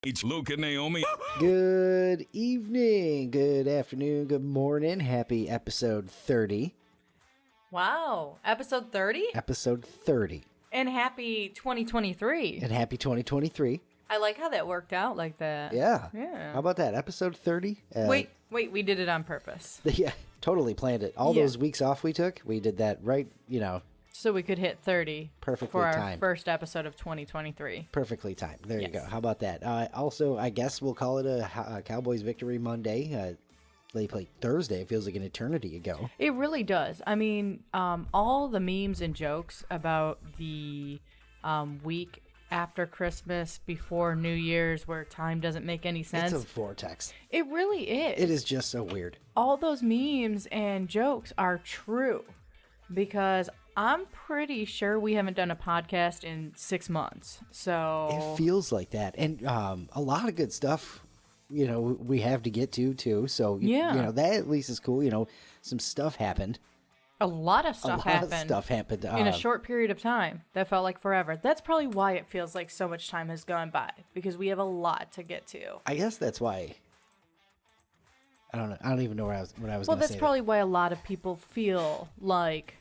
It's Luke and Naomi. Good evening, good afternoon, good morning. Happy episode 30. Wow. Episode 30? Episode 30. And happy 2023. And happy 2023. I like how that worked out like that. Yeah. Yeah. How about that? Episode 30? Wait, we did it on purpose. Yeah, totally planned it. All those weeks off we took, we did that right, So we could hit 30 Perfectly for our timed. first episode of 2023. perfectly timed. There you Yes. go. How about that? Also, I guess we'll call it a Cowboys victory Monday. They played Thursday. It feels like an eternity ago. It really does. I mean, all the memes and jokes about the week after Christmas, before New Year's, where time doesn't make any sense. It's a vortex. It really is. It is just so weird. All those memes and jokes are true because I'm pretty sure we haven't done a podcast in 6 months. So It feels like that. And a lot of good stuff, we have to get to, too. So, Yeah. that at least is cool. Some stuff happened. a lot of stuff happened in a short period of time that felt like forever. That's probably why it feels like so much time has gone by, because we have a lot to get to. I guess that's why. I don't know. I don't even know what I was Well, going to say. that's probably why a lot of people feel like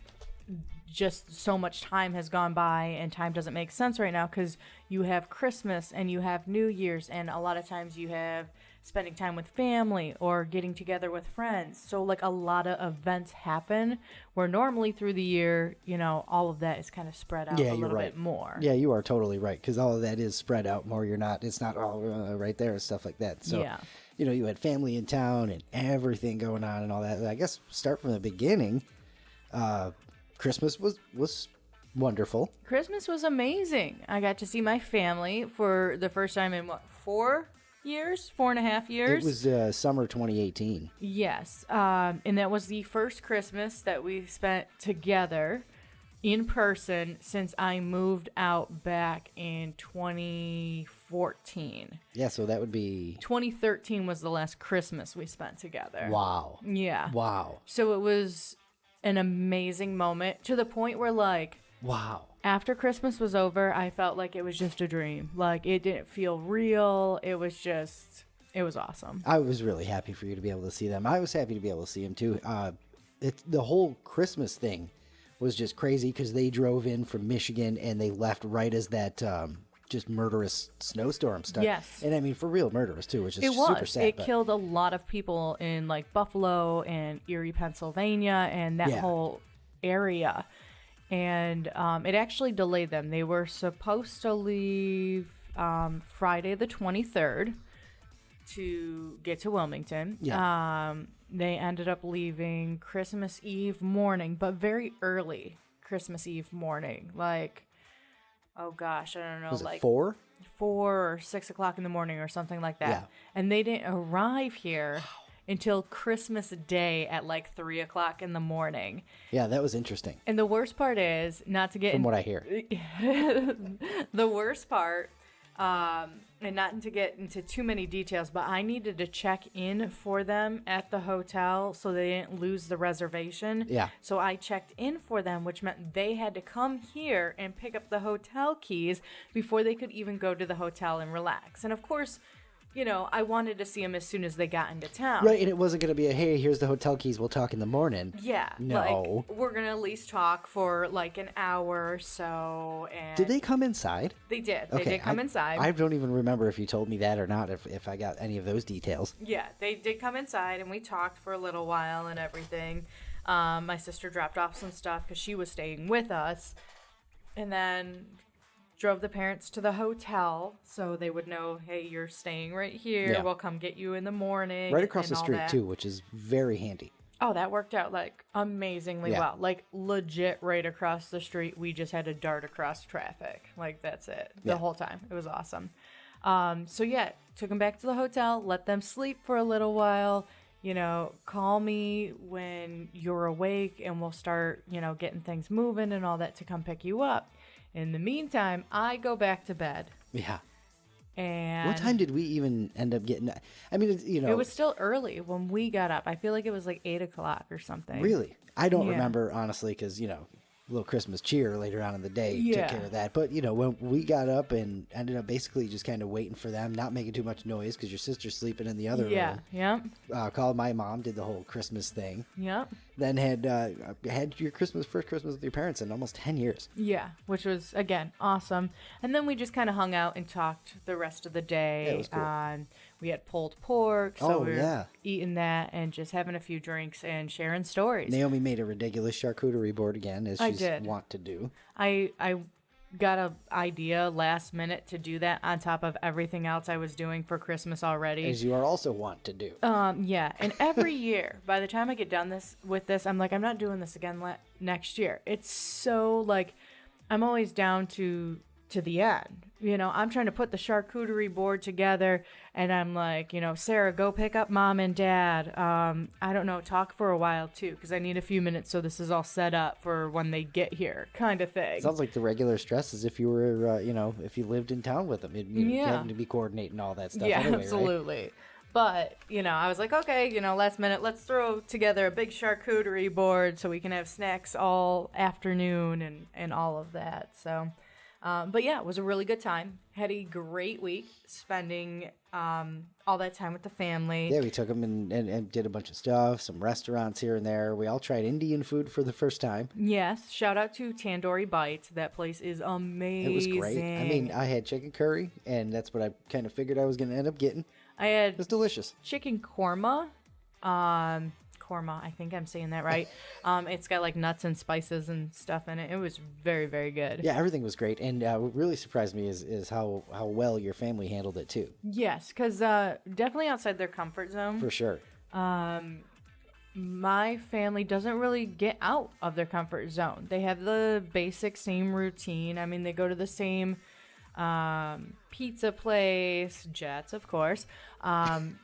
just so much time has gone by and time doesn't make sense right now, because you have Christmas and you have New Year's, and a lot of times you have spending time with family or getting together with friends. So like a lot of events happen where normally through the year, all of that is kind of spread out a little bit more. Yeah, you are totally right, because all of that is spread out more. It's not all right there and stuff like that. So, Yeah. You had family in town and everything going on and all that. I guess start from the beginning. Christmas was wonderful. Christmas was amazing. I got to see my family for the first time in 4 years, 4.5 years. It was summer 2018. Yes, and that was the first Christmas that we spent together in person since I moved out back in 2014. Yeah, so that would be 2013 was the last Christmas we spent together. wow. Yeah. Wow. So it was an amazing moment, to the point where, like, Wow. after Christmas was over, I felt like it was just a dream. Like, it didn't feel real. It was awesome. I was really happy for you to be able to see them. I was happy to be able to see them too. The whole Christmas thing was just crazy, because they drove in from Michigan and they left right as that just murderous snowstorm started. Yes. And I mean, for real murderous too, which is It super was. sad. It but killed a lot of people in like Buffalo and Erie, Pennsylvania, and that Yeah. whole area. And it actually delayed them. They were supposed to leave Friday the 23rd to get to Wilmington. Yeah. They ended up leaving Christmas Eve morning, but very early Christmas Eve morning. Like, oh gosh, I don't know. was it like 4? 4 or 6 o'clock in the morning or something like that. Yeah. And they didn't arrive here until Christmas Day at like 3 o'clock in the morning. Yeah, that was interesting. And the worst part is, not to get From what I hear. the worst part, and not to get into too many details, but I needed to check in for them at the hotel so they didn't lose the reservation. Yeah. So I checked in for them, which meant they had to come here and pick up the hotel keys before they could even go to the hotel and relax. And of course, I wanted to see them as soon as they got into town. Right, and it wasn't going to be hey, here's the hotel keys, we'll talk in the morning. Yeah. No. Like, we're going to at least talk for like an hour or so. And Did they come inside? They did. They did come inside. I don't even remember if you told me that or not, if I got any of those details. Yeah, they did come inside, and we talked for a little while and everything. My sister dropped off some stuff because she was staying with us, and then drove the parents to the hotel so they would know, hey, you're staying right here. Yeah. We'll come get you in the morning. Right across and the all street, that. too, which is very handy. Oh, that worked out like amazingly Yeah. well. Like legit right across the street. We just had to dart across traffic. Like that's it. The Yeah. whole time. It was awesome. So yeah, took them back to the hotel, let them sleep for a little while. Call me when you're awake and we'll start, getting things moving and all that to come pick you up. In the meantime, I go back to bed. Yeah. And What time did we even end up getting? I mean, it was still early when we got up. I feel like it was like 8 o'clock or something. Really? I don't Yeah. remember, honestly, because, little Christmas cheer later on in the day. Yeah. Took care of that. But, when we got up and ended up basically just kind of waiting for them, not making too much noise because your sister's sleeping in the other room. Yep. Called my mom, did the whole Christmas thing. Yep. Then had your first Christmas with your parents in almost 10 years. Yeah, which was, again, awesome. And then we just kind of hung out and talked the rest of the day. Yeah, it was cool. We had pulled pork, so we were yeah. eating that and just having a few drinks and sharing stories. Naomi made a ridiculous charcuterie board again, as she's wont to do. I got an idea last minute to do that on top of everything else I was doing for Christmas already. As you are also wont to do. Yeah, and every year, by the time I get done with this, I'm like, I'm not doing this again next year. It's so, like, I'm always down to the end. I'm trying to put the charcuterie board together, and I'm like, Sarah, go pick up Mom and Dad. I don't know, talk for a while, too, because I need a few minutes so this is all set up for when they get here, kind of thing. Sounds like the regular stress as if you were, if you lived in town with them. You having to be coordinating all that stuff anyway, absolutely. Right? But, I was like, okay, last minute, let's throw together a big charcuterie board so we can have snacks all afternoon and all of that, so... but yeah, it was a really good time. Had a great week spending all that time with the family. Yeah, we took them and did a bunch of stuff, some restaurants here and there. We all tried Indian food for the first time. Yes, shout out to Tandoori Bites. That place is amazing. It was great. I mean, I had chicken curry, and that's what I kind of figured I was going to end up getting. It was delicious. Chicken korma. Korma, I think I'm saying that right. It's got like nuts and spices and stuff in it. It was very, very good. Yeah, everything was great. And what really surprised me is how well your family handled it too. Yes, because definitely outside their comfort zone. For sure. My family doesn't really get out of their comfort zone. They have the basic same routine. I mean, they go to the same pizza place, Jets, of course.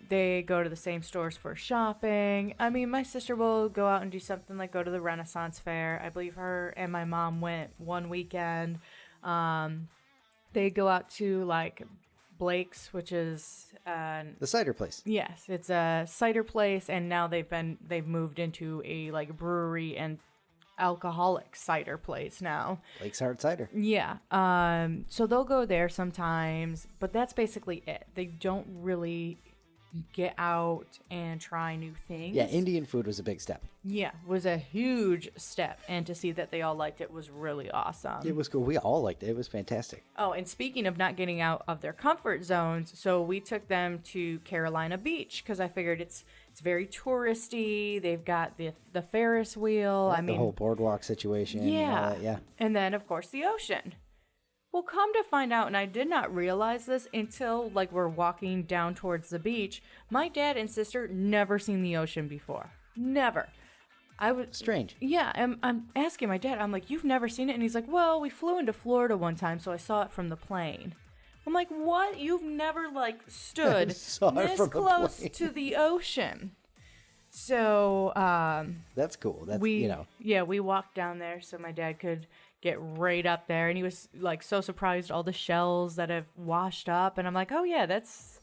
They go to the same stores for shopping. I mean, my sister will go out and do something like go to the Renaissance Fair. I believe her and my mom went one weekend. They go out to like Blake's, which is the cider place. Yes, it's a cider place, and now they've moved into a like brewery and alcoholic cider place now. Blake's Hard Cider. Yeah. So they'll go there sometimes, but that's basically it. They don't really get out and try new things. Yeah, Indian food was a big step. Yeah, was a huge step, and to see that they all liked it was really awesome. It was cool. We all liked it. It was fantastic. Oh, and speaking of not getting out of their comfort zones, so we took them to Carolina Beach because I figured it's very touristy. They've got the Ferris wheel. Yeah, the whole boardwalk situation. Yeah. Yeah. And then, of course, the ocean. Well, come to find out, and I did not realize this until, like, we're walking down towards the beach, my dad and sister never seen the ocean before. Never. Strange. Yeah, I'm asking my dad, I'm like, you've never seen it? And he's like, well, we flew into Florida one time, so I saw it from the plane. I'm like, what? You've never, like, stood this close to the ocean. So, that's cool. That's, Yeah, we walked down there so my dad could get right up there, and he was like so surprised all the shells that have washed up, and I'm like, oh yeah, that's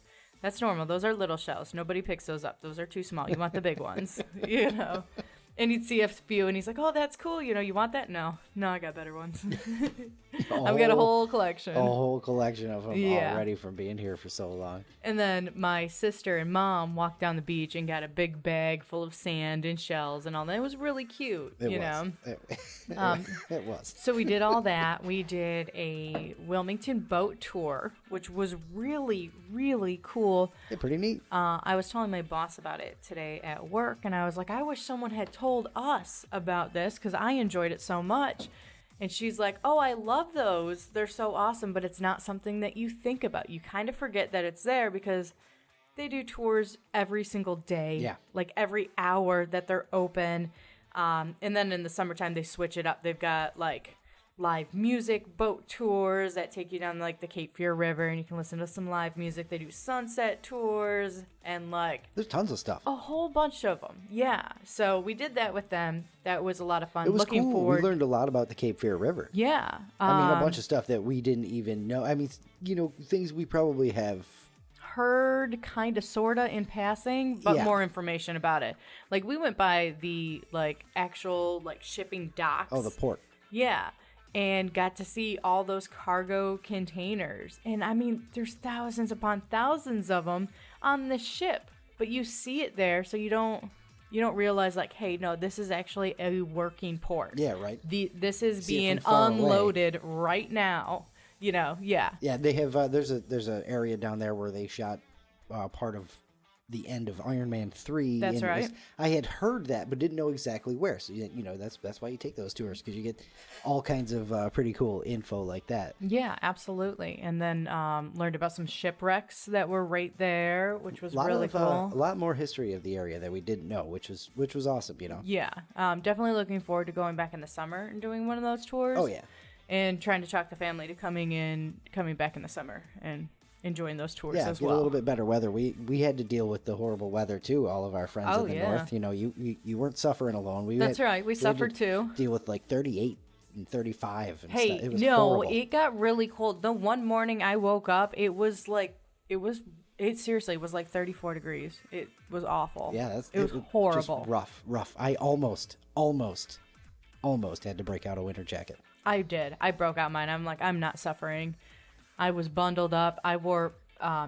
normal. Those are little shells. Nobody picks those up. Those are too small. You want the big ones, And he'd see a few, and he's like, oh, that's cool. You want that? No, I got better ones. I've got a whole collection. A whole collection of them already from being here for so long. And then my sister and mom walked down the beach and got a big bag full of sand and shells and all that. It was really cute, It was. So we did all that. We did a Wilmington boat tour, which was really, really cool. Yeah, pretty neat. I was telling my boss about it today at work, and I was like, I wish someone had told us about this because I enjoyed it so much. And she's like, oh, I love those. They're so awesome, but it's not something that you think about. You kind of forget that it's there because they do tours every single day. Yeah. Like every hour that they're open. And then in the summertime, they switch it up. They've got like live music boat tours that take you down like the Cape Fear River, and you can listen to some live music. They do sunset tours and like there's tons of stuff. A whole bunch of them. Yeah. So we did that with them. That was a lot of fun. It was Looking cool. forward. We learned a lot about the Cape Fear River. Yeah. I mean, a bunch of stuff that we didn't even know. I mean, things we probably have heard kind of sorta in passing, but Yeah. more information about it. Like we went by the like actual like shipping docks. Oh, the port. Yeah. And got to see all those cargo containers. And I mean, there's thousands upon thousands of them on the ship. But you see it there, so you don't realize like, hey, no, this is actually a working port. Yeah, right. This is See it being from far unloaded right now. Yeah. Yeah, they have. There's an area down there where they shot part of the end of Iron Man 3. That's and right. I had heard that, but didn't know exactly where. So that's why you take those tours, because you get all kinds of pretty cool info like that. Yeah, absolutely. And then learned about some shipwrecks that were right there, which was really cool. A lot more history of the area that we didn't know, which was awesome. Yeah, definitely looking forward to going back in the summer and doing one of those tours. Oh yeah. And trying to talk the family to coming back in the summer and enjoying those tours as get well. a little bit better weather. We had to deal with the horrible weather too. All of our friends in the north. You weren't suffering alone. That's right. We suffered too. Deal with like 38 and 35 and Hey, stuff. It was no, horrible. it got really cold. The one morning I woke up, it seriously was like 34 degrees. It was awful. Yeah, it was horrible. Just rough. I almost had to break out a winter jacket. I did. I broke out mine. I'm like, I'm not suffering. I was bundled up. I wore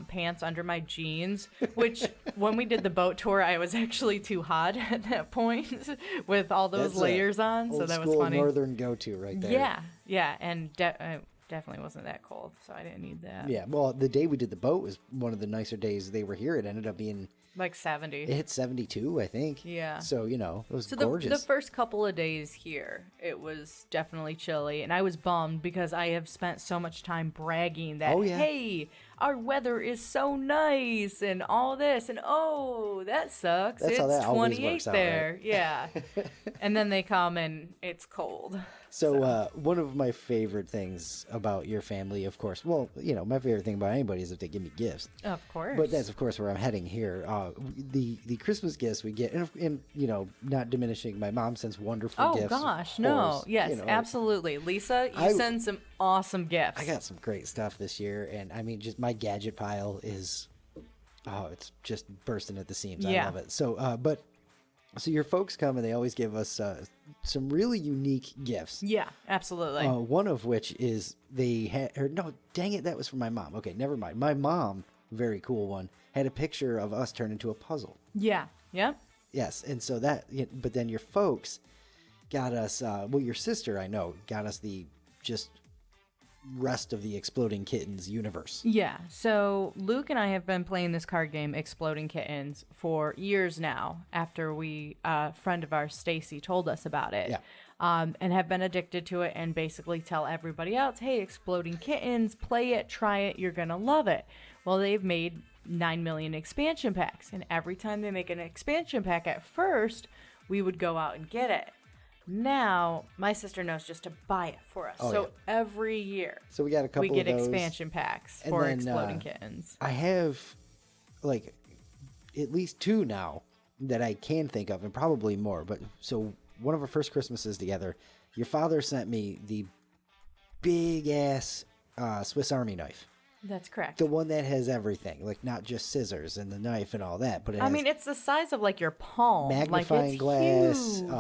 pants under my jeans, which when we did the boat tour, I was actually too hot at that point with all those layers on. So that was funny. Northern go-to right there. Yeah. And it definitely wasn't that cold, so I didn't need that. Yeah, well, the day we did the boat was one of the nicer days they were here. It ended up being like 70. It hit 72, I think. Yeah. So, it was so gorgeous. The first couple of days here, it was definitely chilly, and I was bummed because I have spent so much time bragging that, hey, our weather is so nice and all this, and that sucks. That's how that 28 works out, there. right? Yeah. And then they come and it's cold. So one of my favorite things about your family, of course, well, my favorite thing about anybody is if they give me gifts. Of course. But that's, of course, where I'm heading here. The Christmas gifts we get, and not diminishing, my mom sends wonderful gifts. Oh, gosh, no. Yes, absolutely. Lisa, you send some awesome gifts. I got some great stuff this year, and I mean, just my gadget pile is, it's just bursting at the seams. Yeah. I love it. So your folks come and they always give us some really unique gifts. Yeah, absolutely. One of which is dang it, that was from my mom. Okay, never mind. My mom, very cool one, had a picture of us turned into a puzzle. Yeah. Yep. Yes, and so but then your folks got us, your sister, I know, got us the just rest of the Exploding Kittens universe. Yeah, so Luke and I have been playing this card game, Exploding Kittens, for years now, after a friend of ours, Stacy, told us about it. Yeah. And have been addicted to it and basically tell everybody else, hey, Exploding Kittens, play it, try it, you're going to love it. Well, they've made 9 million expansion packs, and every time they make an expansion pack at first, we would go out and get it. Now, my sister knows just to buy it for us. Every year, so we got a couple. We get of those expansion packs for Exploding Kittens. I have like at least 2 now that I can think of, and probably more. But so one of our first Christmases together, your father sent me the big ass Swiss Army knife. That's correct. The one that has everything, like not just scissors and the knife and all that, but it's the size of like your palm, magnifying glass, huge.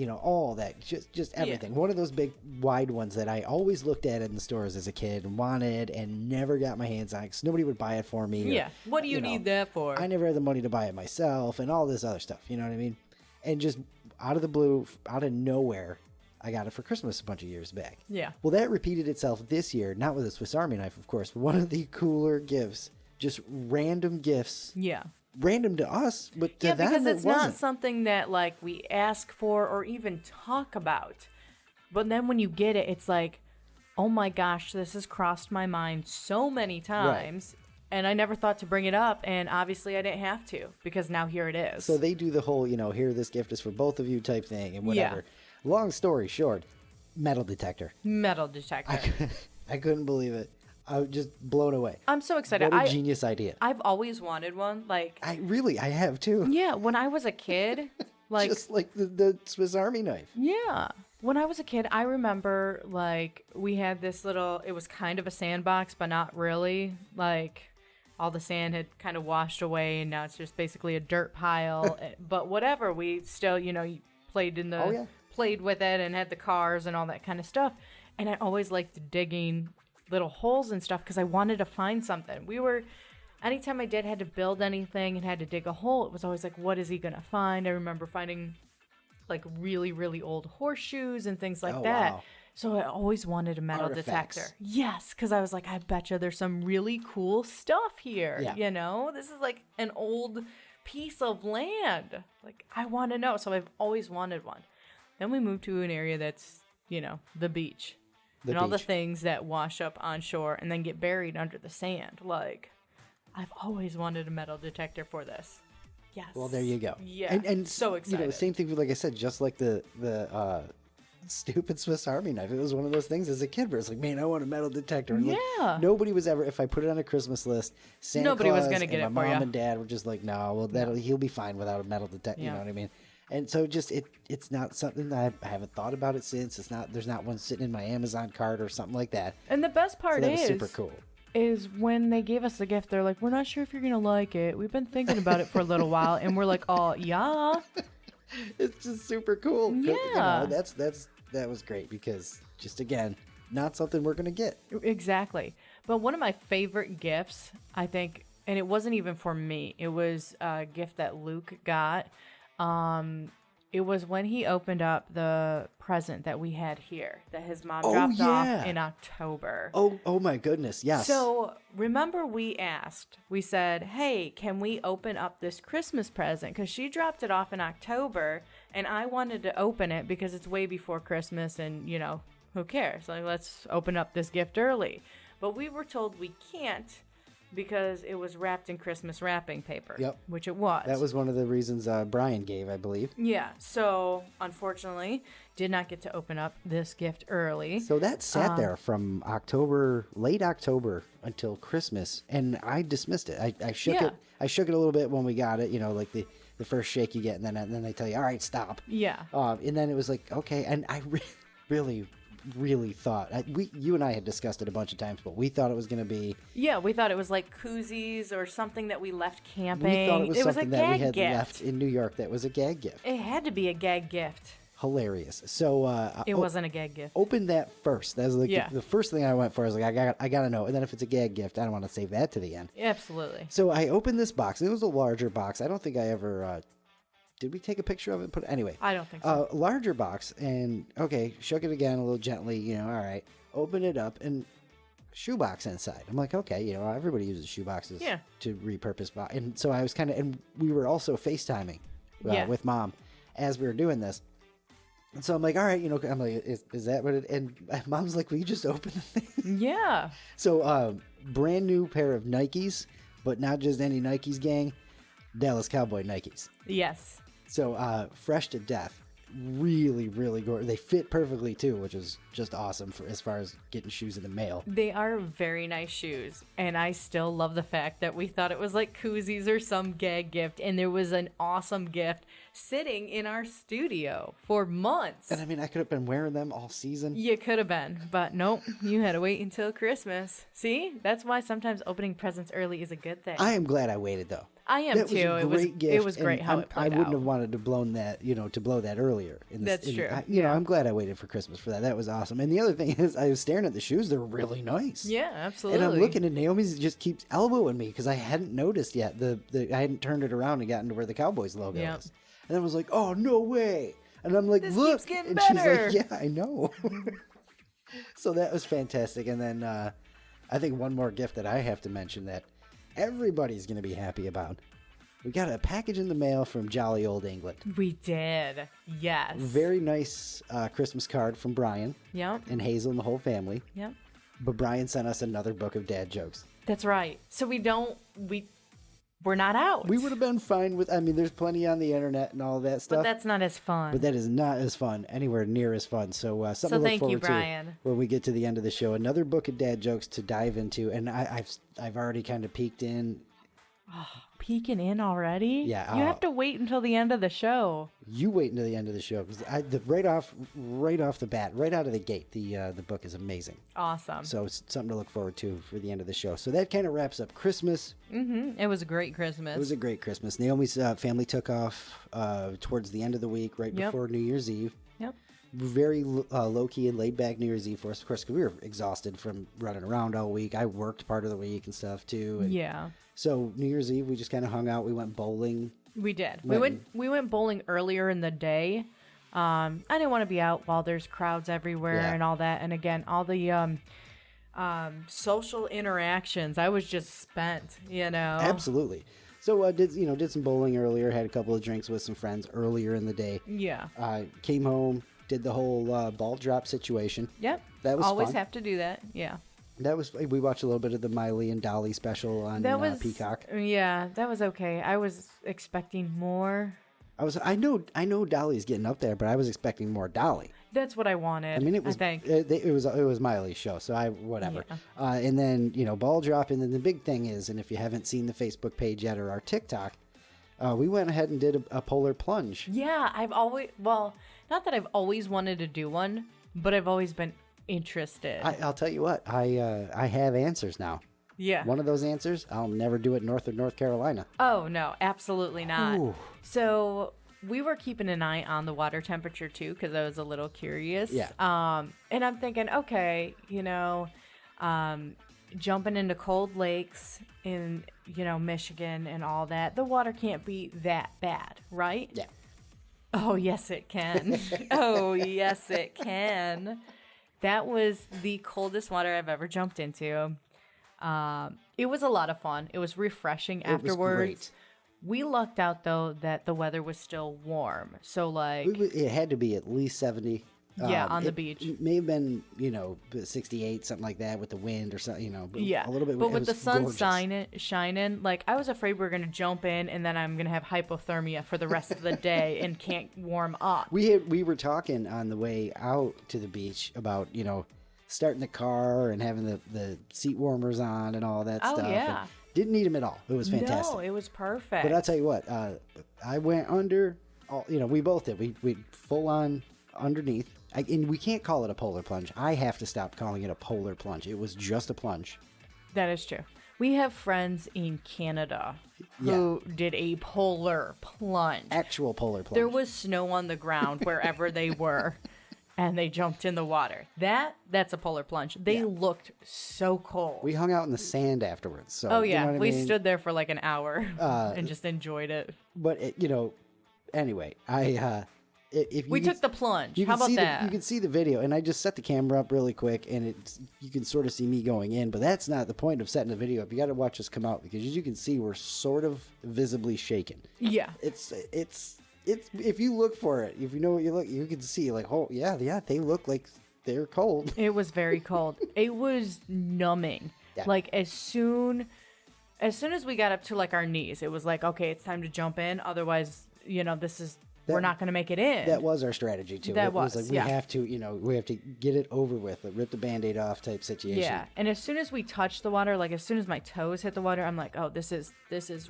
all that, just everything. Yeah. One of those big wide ones that I always looked at in the stores as a kid and wanted and never got my hands on because nobody would buy it for me. Yeah. What do you need that for? I never had the money to buy it myself and all this other stuff. You know what I mean? And just out of the blue, out of nowhere, I got it for Christmas a bunch of years back. Yeah. Well, that repeated itself this year, not with a Swiss Army knife, of course, but one of the cooler gifts, just random gifts. Yeah. Random to us, but to them because it's it wasn't. not something that like we ask for or even talk about. But then when you get it, it's like, oh my gosh, this has crossed my mind so many times. Right. And I never thought to bring it up, and obviously I didn't have to, because now here it is. So they do the whole, here, this gift is for both of you type thing and whatever. Yeah. Long story short, metal detector. Metal detector. I couldn't believe it. I was just blown away. I'm so excited. What a genius idea. I've always wanted one. I have too. Yeah, when I was a kid. Just like the Swiss Army knife. Yeah. When I was a kid, I remember, we had this little, it was kind of a sandbox, but not really. All the sand had kind of washed away, and now it's just basically a dirt pile. But whatever, we still, played in the played with it and had the cars and all that kind of stuff. And I always liked digging little holes and stuff because I wanted to find something. Anytime my dad had to build anything and had to dig a hole, it was always like, what is he going to find? I remember finding like really, really old horseshoes and things like that. Wow. So I always wanted a metal Artifacts. detector. Yes, because I was like, I bet you there's some really cool stuff here. Yeah. You know, this is like an old piece of land. Like, I want to know. So I've always wanted one. Then we moved to an area that's, the beach. All the things that wash up on shore and then get buried under the sand. Like, I've always wanted a metal detector for this. Yes. Well, there you go. Yeah. And so excited. Same thing, like I said, just like the stupid Swiss Army knife. It was one of those things as a kid where it's like, man, I want a metal detector. And like, nobody was ever, if I put it on a Christmas list, Nobody was going to get it for you. My mom and dad were just like, no, well, he'll be fine without a metal detector. You know what I mean? And so just it's not something that I haven't thought about it since. There's not one sitting in my Amazon cart or something like that. And the best part is super cool. Is when they gave us the gift, they're like, we're not sure if you're gonna like it. We've been thinking about it for a little while, and we're like, oh yeah. It's just super cool. Yeah. That was great because just again, not something we're gonna get. Exactly. But one of my favorite gifts, I think, and it wasn't even for me. It was a gift that Luke got. It was when he opened up the present that we had here that his mom dropped off in October. Oh my goodness, yes. So remember we said, hey, can we open up this Christmas present? Because she dropped it off in October and I wanted to open it because it's way before Christmas and, who cares? Like, let's open up this gift early. But we were told we can't because it was wrapped in Christmas wrapping paper. Yep. Which it was. That was one of the reasons Brian gave, I believe. Yeah. So, unfortunately, did not get to open up this gift early. So that sat there from late October until Christmas, and I dismissed it. I shook it. I shook it a little bit when we got it, like the first shake you get, and then they tell you, all right, stop. Yeah. And then it was like, okay, and I really thought you and I had discussed it a bunch of times, but we thought it was going to be we thought it was like koozies or something that we left camping. We thought it was something that we had gift. left in New York that was a gag gift. It had to be a gag gift. Hilarious. So it wasn't a gag gift. Open that first. That was like the first thing I went for. I was like, I gotta know. And then if it's a gag gift, I don't want to save that to the end. Absolutely. So I opened this box, and it was a larger box. I don't think I ever did we take a picture of it? Anyway, I don't think so. Larger box, and shook it again a little gently. All right, open it up, and shoebox inside. I'm like, okay, everybody uses shoeboxes to repurpose box. And so I was and we were also FaceTiming with Mom as we were doing this. And so I'm like, all right, I'm like, is that what it? And Mom's like, will you just open the thing? Yeah. So brand new pair of Nikes, but not just any Nikes, gang. Dallas Cowboy Nikes. Yes. So fresh to death. Really, really gorgeous. They fit perfectly too, which is just awesome as far as getting shoes in the mail. They are very nice shoes, and I still love the fact that we thought it was like koozies or some gag gift, and there was an awesome gift sitting in our studio for months. And I mean, I could have been wearing them all season. You could have been, but nope, you had to wait until Christmas. See, that's why sometimes opening presents early is a good thing. I am glad I waited though. I am that too. Was a great gift, it was great how it played I wouldn't out. have wanted to blow that earlier. That's true. I'm glad I waited for Christmas for that. That was awesome. And the other thing is, I was staring at the shoes. They're really nice. Yeah, absolutely. And I'm looking, and Naomi's just keeps elbowing me because I hadn't noticed yet. I hadn't turned it around and gotten to where the Cowboys logo is. And I was like, oh, no way. And I'm like, this look. Keeps getting and better. she's like, yeah, I know. So that was fantastic. And then I think one more gift that I have to mention that everybody's going to be happy about. We got a package in the mail from Jolly Old England. We did. Yes. Very nice Christmas card from Brian. Yep. And Hazel and the whole family. Yep. But Brian sent us another book of dad jokes. That's right. So we're not out. We would have been fine with, there's plenty on the internet and all that stuff. But that's not as fun. But that is not as fun, anywhere near as fun. So something to look forward to when we get to the end of the show. Another book of dad jokes to dive into. And I've already kind of peeked in. Oh, peeking in already? Yeah. You have to wait until the end of the show. You wait until the end of the show. Because right off the bat, right out of the gate, the book is amazing. Awesome. So it's something to look forward to for the end of the show. So that kind of wraps up Christmas. Mm-hmm. It was a great Christmas. It was a great Christmas. Naomi's family took off towards the end of the week, right before New Year's Eve. Yep. very low key and laid back New Year's Eve for us, of course, because we were exhausted from running around all week. I worked part of the week and stuff too. And Yeah. so New Year's Eve, we just kind of hung out. We went bowling. We did. We went bowling earlier in the day. I didn't want to be out while there's crowds everywhere Yeah. and all that. And again, all the social interactions, I was just spent, you know. Absolutely. So did some bowling earlier. Had a couple of drinks with some friends earlier in the day. Yeah. Came home, did the whole ball drop situation. Yep. That was always fun. have to do that. Yeah. We watched a little bit of the Miley and Dolly special on Peacock. Yeah, that was okay. I was expecting more. I know Dolly's getting up there, but I was expecting more Dolly. That's what I wanted. I mean, it was I think. it was Miley's show, so whatever. Yeah. And then ball drop, and then the big thing is, and if you haven't seen the Facebook page yet or our TikTok, we went ahead and did a polar plunge. Yeah, not that I've always wanted to do one, but I've always been interested. I'll tell you what, I have answers now. Yeah. One of those answers, I'll never do it north of North Carolina. Oh, no, absolutely not. Ooh. So we were keeping an eye on the water temperature, too, because I was a little curious. Yeah. And I'm thinking, okay, jumping into cold lakes in, Michigan and all that, the water can't be that bad, right? Yeah. Oh, yes, it can. Oh, yes, it can. That was the coldest water I've ever jumped into. It was a lot of fun. It was refreshing afterwards. Was great. We lucked out, though, that the weather was still warm. So, It had to be at least 70. Yeah, on the beach. It may have been, 68, something like that with the wind or something, But yeah, a little bit. But with the sun gorgeous. shining, I was afraid we were going to jump in and then I'm going to have hypothermia for the rest of the day and can't warm up. We were talking on the way out to the beach about, starting the car and having the seat warmers on and all that stuff. Yeah. And didn't need them at all. It was fantastic. No, it was perfect. But I'll tell you what, I went under, we both did. We full on underneath. And we can't call it a polar plunge. I have to stop calling it a polar plunge. It was just a plunge. That is true. We have friends in Canada who did a polar plunge. Actual polar plunge. There was snow on the ground wherever they were, and they jumped in the water. That's a polar plunge. They looked so cold. We hung out in the sand afterwards. So, oh, yeah. You know what we I mean? stood there for like an hour and just enjoyed it. But, anyway, We took the plunge. You How can about see that? You can see the video, and I just set the camera up really quick, and you can sort of see me going in. But that's not the point of setting the video up. You got to watch us come out because, as you can see, we're sort of visibly shaken. Yeah. It's if you look for it, if you know what you look, you can see like, oh yeah, they look like they're cold. It was very cold. It was numbing. Yeah. Like as soon as we got up to like our knees, it was like, okay, it's time to jump in. Otherwise, we're not going to make it in. That was our strategy too. That it was like we yeah. have to, we have to get it over with, rip the Band-Aid off type situation. Yeah, and as soon as we touched the water, like as soon as my toes hit the water, I'm like, oh, this is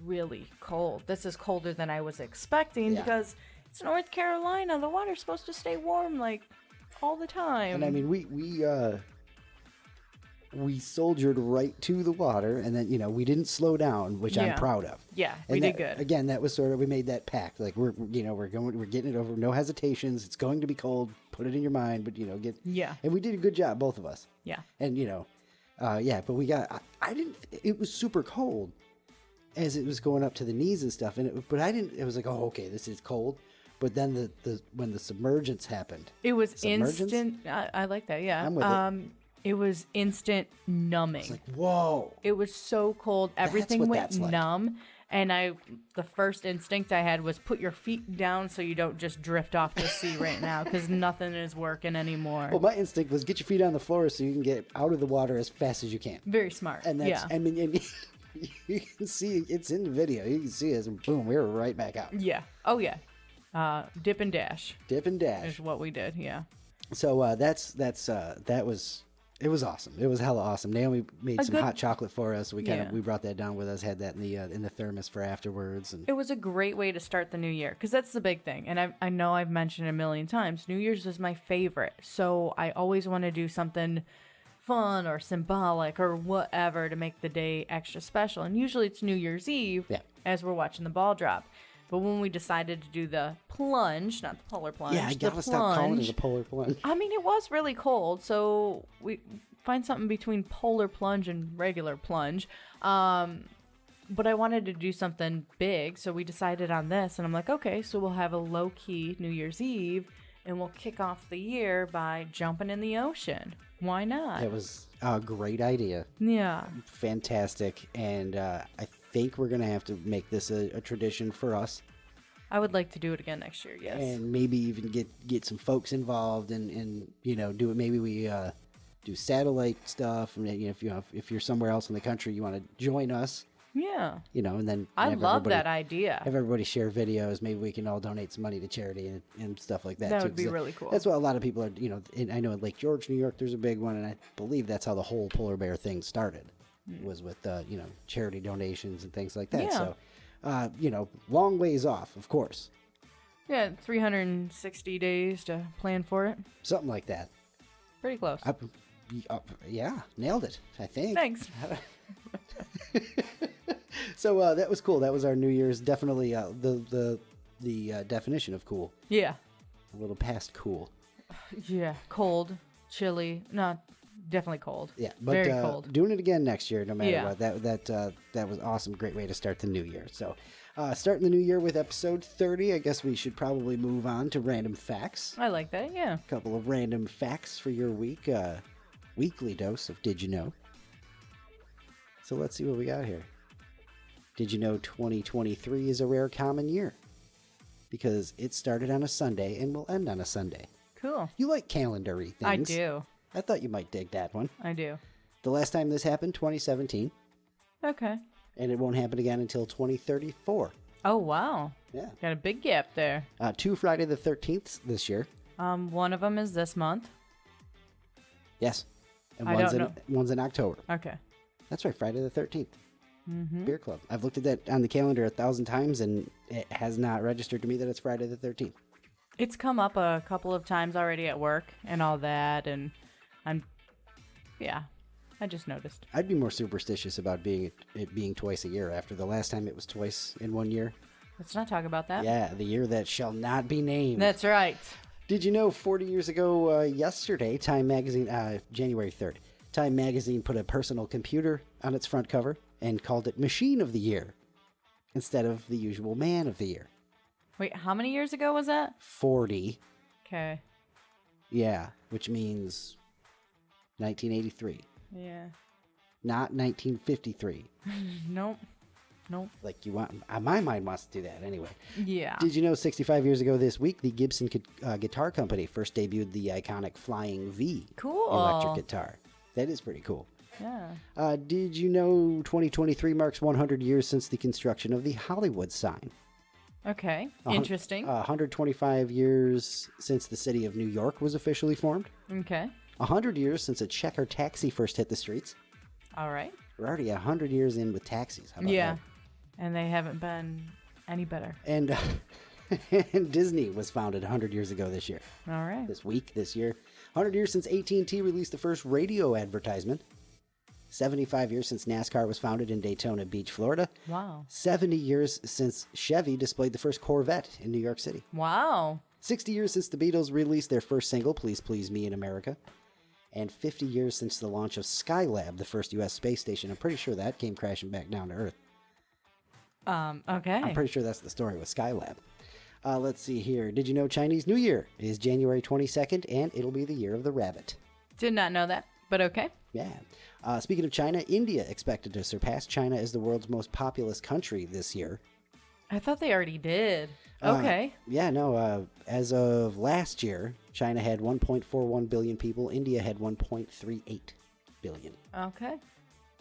really cold. This is colder than I was expecting because it's North Carolina. The water's supposed to stay warm like all the time. And I mean, we soldiered right to the water, and then we didn't slow down, which I'm proud of. Yeah, and we did good. Again, that was sort of, we made that pact, like we're getting it over, no hesitations. It's going to be cold. Put it in your mind, but And we did a good job, both of us. Yeah. And but we got. I didn't. It was super cold, as it was going up to the knees and stuff, but I didn't. It was like, oh, okay, this is cold. But then when the submergence happened, it was instant. I like that. Yeah. I'm with it. It was instant numbing. It's like, whoa. It was so cold. Everything went like. numb. And the first instinct I had was put your feet down so you don't just drift off the sea right now because nothing is working anymore. Well, my instinct was get your feet on the floor so you can get out of the water as fast as you can. Very smart. And that's, I mean, and you can see, it's in the video. You can see it, and boom, we were right back out. Yeah. Oh, yeah. Dip and dash. Dip and dash. Is what we did, yeah. So it was awesome. It was hella awesome. Naomi made some hot chocolate for us. We brought that down with us. Had that in the thermos for afterwards. And it was a great way to start the new year because that's the big thing. And I know I've mentioned it a million times. New Year's is my favorite, so I always want to do something fun or symbolic or whatever to make the day extra special. And usually it's New Year's Eve as we're watching the ball drop. But when we decided to do the plunge, not the polar plunge, Yeah, I the gotta stop calling it plunge, a polar plunge. I mean, it was really cold, so we find something between polar plunge and regular plunge. But I wanted to do something big, so we decided on this, and I'm like, okay, so we'll have a low-key New Year's Eve, and we'll kick off the year by jumping in the ocean. Why not? It was a great idea. Yeah. Fantastic. And I think we're going to have to make this a tradition for us. I would like to do it again next year, yes. And maybe even get some folks involved and do it. Maybe we do satellite stuff. And, if you're somewhere else in the country, you want to join us. Yeah. And then I have love everybody- that idea. Have everybody share videos. Maybe we can all donate some money to charity and stuff like that. That too, would be 'cause really cool. That's what a lot of people are. I know in Lake George, New York, there's a big one, and I believe that's how the whole polar bear thing started. Was with charity donations and things like that. Yeah. So, long ways off, of course. Yeah, 360 days to plan for it. Something like that. Pretty close. Yeah, nailed it. I think. Thanks. So that was cool. That was our New Year's. Definitely the definition of cool. Yeah. A little past cool. Yeah. Cold, chilly. No, definitely cold. Yeah, but Very cold. doing it again next year, no matter Yeah. what. That was awesome. Great way to start the new year. So, starting the new year with episode 30, I guess we should probably move on to random facts. I like that, yeah. A couple of random facts for your week. Weekly dose of Did You Know? So let's see what we got here. Did you know 2023 is a rare common year? Because it started on a Sunday and will end on a Sunday. Cool. You like calendar-y things. I do. I thought you might dig that one. I do. The last time this happened, 2017. Okay. And it won't happen again until 2034. Oh, wow. Yeah. Got a big gap there. 2 Friday the 13th this year. One of them is this month. Yes. And I don't know. One's in October. Okay. That's right, Friday the 13th. Mm-hmm. Beer Club. I've looked at that on the calendar 1,000 times, and it has not registered to me that it's Friday the 13th. It's come up a couple of times already at work and all that, and I just noticed. I'd be more superstitious about it being twice a year after the last time it was twice in 1 year. Let's not talk about that. Yeah, the year that shall not be named. That's right. Did you know 40 years ago yesterday, Time Magazine, January 3rd, Time Magazine put a personal computer on its front cover and called it Machine of the Year instead of the usual Man of the Year. Wait, how many years ago was that? 40. Okay. Yeah, which means 1983. Yeah. Not 1953. Nope. Like you want, my mind wants to do that anyway. Yeah. Did you know 65 years ago this week, the Gibson Guitar Company first debuted the iconic Flying V Cool. electric guitar? That is pretty cool. Yeah. Did you know 2023 marks 100 years since the construction of the Hollywood sign? Okay. Interesting. 125 years since the city of New York was officially formed. Okay. 100 years since a checker taxi first hit the streets. All right. We're already 100 years in with taxis. How about Yeah. that? And they haven't been any better. And, and Disney was founded 100 years ago this year. All right. This year. 100 years since AT&T released the first radio advertisement. 75 years since NASCAR was founded in Daytona Beach, Florida. Wow. 70 years since Chevy displayed the first Corvette in New York City. Wow. 60 years since the Beatles released their first single, Please Please Me in America. And 50 years since the launch of Skylab, the first U.S. space station. I'm pretty sure that came crashing back down to Earth. Okay. I'm pretty sure that's the story with Skylab. Let's see here. Did you know Chinese New Year is January 22nd, and it'll be the year of the rabbit? Did not know that, but okay. Yeah. Speaking of China, India expected to surpass China as the world's most populous country this year. I thought they already did. Okay. Yeah, no. As of last year, China had 1.41 billion people. India had 1.38 billion. Okay.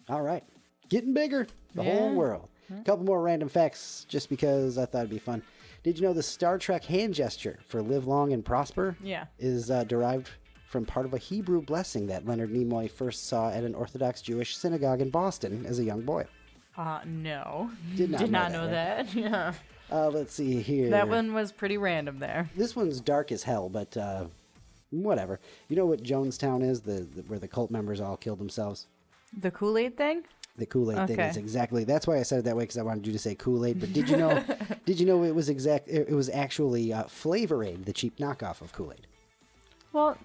All right. Getting bigger. The whole world. A couple more random facts just because I thought it'd be fun. Did you know the Star Trek hand gesture for live long and prosper Yeah. is derived from part of a Hebrew blessing that Leonard Nimoy first saw at an Orthodox Jewish synagogue in Boston as a young boy? No. Did not know that. Yeah. Let's see here. That one was pretty random there. This one's dark as hell, but whatever. You know what Jonestown is? Where the cult members all killed themselves? The Kool-Aid thing? The Kool-Aid thing Okay. is exactly. That's why I said it that way, because I wanted you to say Kool-Aid. But did you know? Did you know it was It was actually Flavor Aid, the cheap knockoff of Kool-Aid. Well,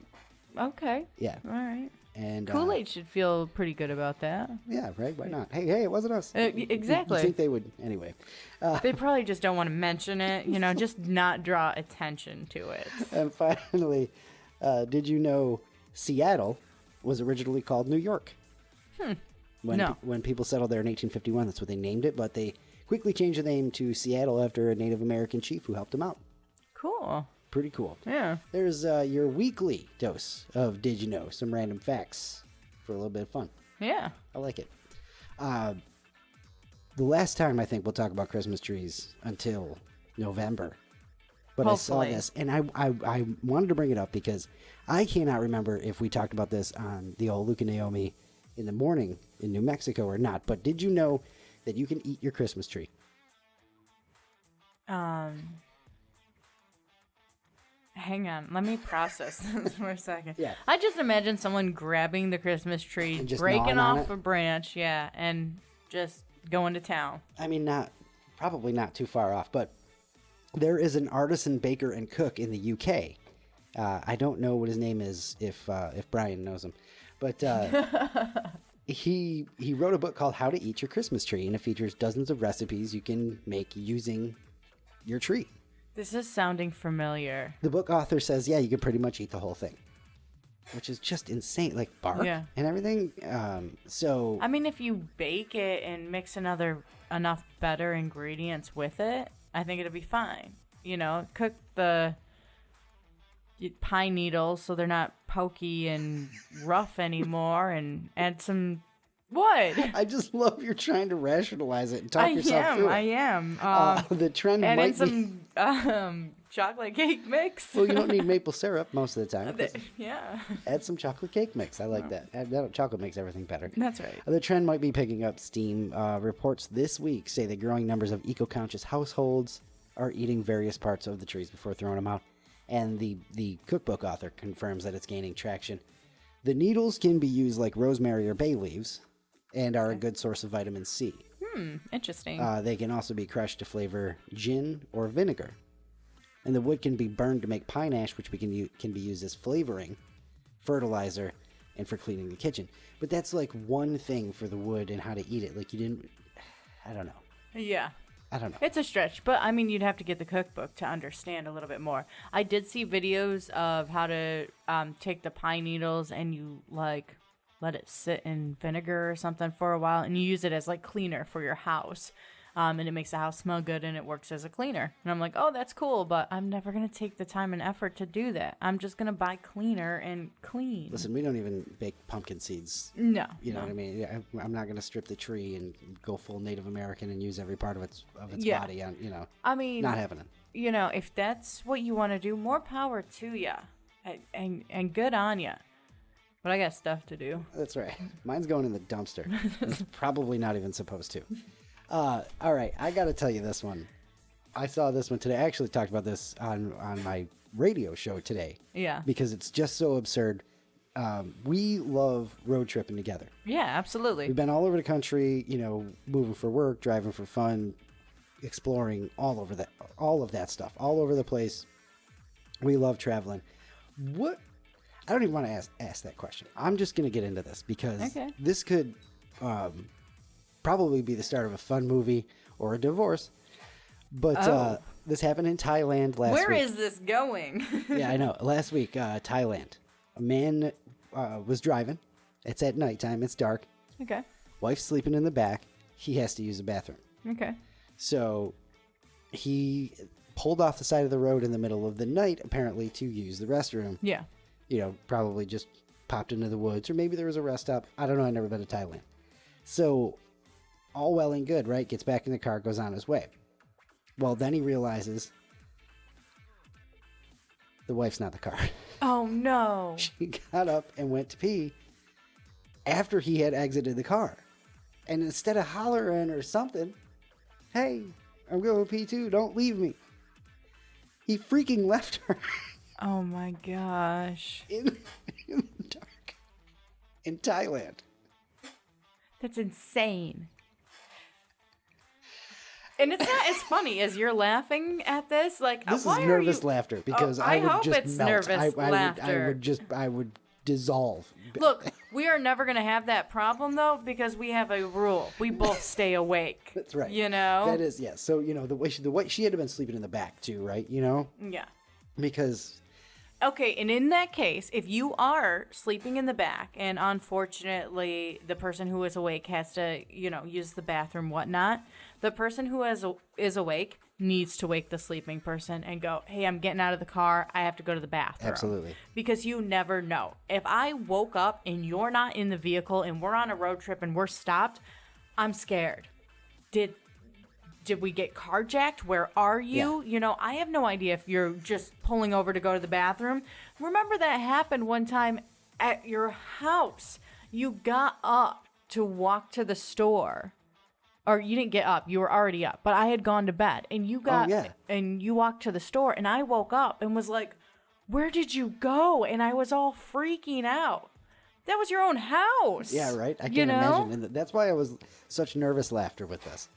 okay. Yeah. All right. And Kool-Aid should feel pretty good about that. Yeah, right. Why not? Hey, it wasn't us. Exactly. You think they would anyway? They probably just don't want to mention it, just not draw attention to it. And finally, did you know Seattle was originally called New York? No. When people settled there in 1851, that's what they named it. But they quickly changed the name to Seattle after a Native American chief who helped them out. Cool. Pretty cool. Yeah. There's your weekly dose of Did You Know? Some random facts for a little bit of fun. Yeah. I like it. The last time I think we'll talk about Christmas trees until November. But Hopefully. I saw this, and I wanted to bring it up because I cannot remember if we talked about this on the old Luke and Naomi in the morning in New Mexico or not. But did you know that you can eat your Christmas tree? Hang on. Let me process this for a second. Yeah. I just imagine someone grabbing the Christmas tree, And just breaking gnawing on off it? a branch, and just going to town. I mean, probably not too far off, but there is an artisan baker and cook in the UK. I don't know what his name is if Brian knows him, but he wrote a book called How to Eat Your Christmas Tree, and it features dozens of recipes you can make using your tree. This is sounding familiar. The book author says, yeah, you can pretty much eat the whole thing, which is just insane, like bark Yeah. and everything. So I mean, if you bake it and mix enough better ingredients with it, I think it'll be fine. Cook the pine needles so they're not pokey and rough anymore, and add some what? I just love you're trying to rationalize it and talk yourself through it. I am. The trend Add might in be. some chocolate cake mix. Well, you don't need maple syrup most of the time. 'Cause Yeah, add some chocolate cake mix. I like that. Chocolate makes everything better. that's right. The trend might be picking up steam. Reports this week say that growing numbers of eco-conscious households are eating various parts of the trees before throwing them out. And the cookbook author confirms that it's gaining traction. The needles can be used like rosemary or bay leaves and are a good source of vitamin C. Interesting. They can also be crushed to flavor gin or vinegar. And the wood can be burned to make pine ash, which can be used as flavoring, fertilizer, and for cleaning the kitchen. But that's like one thing for the wood and how to eat it. Like I don't know. Yeah. I don't know. It's a stretch, but I mean, you'd have to get the cookbook to understand a little bit more. I did see videos of how to take the pine needles and you let it sit in vinegar or something for a while, and you use it as cleaner for your house. And it makes the house smell good, and it works as a cleaner. And I'm like, oh, that's cool, but I'm never going to take the time and effort to do that. I'm just going to buy cleaner and clean. Listen, we don't even bake pumpkin seeds. No. You know what I mean? Yeah, I'm not going to strip the tree and go full Native American and use every part of its Yeah. body. I mean, Not happening. If that's what you want to do, more power to you. And good on you. But I got stuff to do. That's right. Mine's going in the dumpster. It's probably not even supposed to. All right, I got to tell you this one. I saw this one today. I actually talked about this on my radio show today. Yeah. Because it's just so absurd. We love road tripping together. Yeah, absolutely. We've been all over the country, moving for work, driving for fun, exploring all of that stuff, all over the place. We love traveling. I don't even want to ask that question. I'm just going to get into this because this could probably be the start of a fun movie or a divorce. But this happened in Thailand last week. Where is this going? Yeah, I know. Last week, Thailand. A man was driving. It's at nighttime. It's dark. Okay. Wife's sleeping in the back. He has to use the bathroom. Okay. So he pulled off the side of the road in the middle of the night, apparently, to use the restroom. Yeah. Probably just popped into the woods, or maybe there was a rest stop. I don't know. I've never been to Thailand. So all well and good, right? Gets back in the car, goes on his way. Well, then he realizes the wife's not the car. Oh, no. She got up and went to pee after he had exited the car. And instead of hollering or something, hey, I'm going to pee too, don't leave me. He freaking left her Oh, my gosh. in the dark in Thailand. That's insane. And it's not as funny as you're laughing at this. Like, This why is are nervous you... laughter because I I would hope just it's melt. nervous laughter. I would dissolve. Look, we are never going to have that problem, though, because we have a rule. We both stay awake. That's right. You know? That is, yeah. So, the way she had to been sleeping in the back too, right? Yeah. Because Okay, and in that case, if you are sleeping in the back and unfortunately the person who is awake has to, use the bathroom, whatnot, the person who is awake needs to wake the sleeping person and go, hey, I'm getting out of the car. I have to go to the bathroom. Absolutely. Because you never know. If I woke up and you're not in the vehicle and we're on a road trip and we're stopped, I'm scared. Did we get carjacked? Where are you? Yeah. I have no idea if you're just pulling over to go to the bathroom. Remember that happened one time at your house. You got up to walk to the store. Or you didn't get up. You were already up. But I had gone to bed. And you and you walked to the store. And I woke up and was like, where did you go? And I was all freaking out. That was your own house. Yeah, right? I can't imagine. And that's why I was such nervous laughter with this.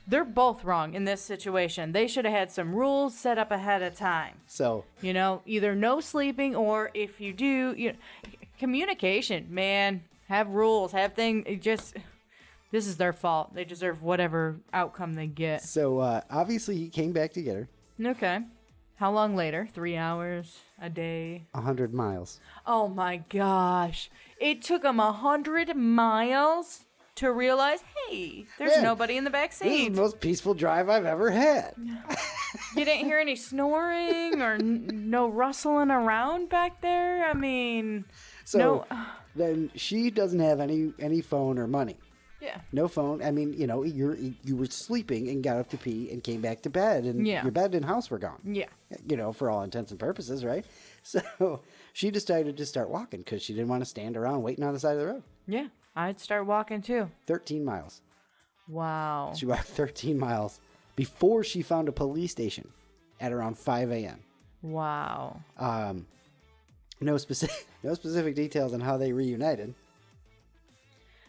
They're both wrong in this situation. They should have had some rules set up ahead of time. So, either no sleeping or if you do, communication, man, have rules, have things. This is their fault. They deserve whatever outcome they get. So, obviously he came back to get her. Okay. How long later? 3 hours? A day? 100 miles. Oh my gosh. It took him 100 miles to realize, hey, there's nobody in the back seat. This is the most peaceful drive I've ever had. You didn't hear any snoring or no rustling around back there? I mean, so then she doesn't have any phone or money. Yeah. No phone. I mean, you were sleeping and got up to pee and came back to bed, and your bed and house were gone. Yeah. For all intents and purposes, right? So she decided to start walking because she didn't want to stand around waiting on the side of the road. Yeah. I'd start walking too. 13 miles. Wow. She walked 13 miles before she found a police station at around 5 a.m. Wow. No specific details on how they reunited.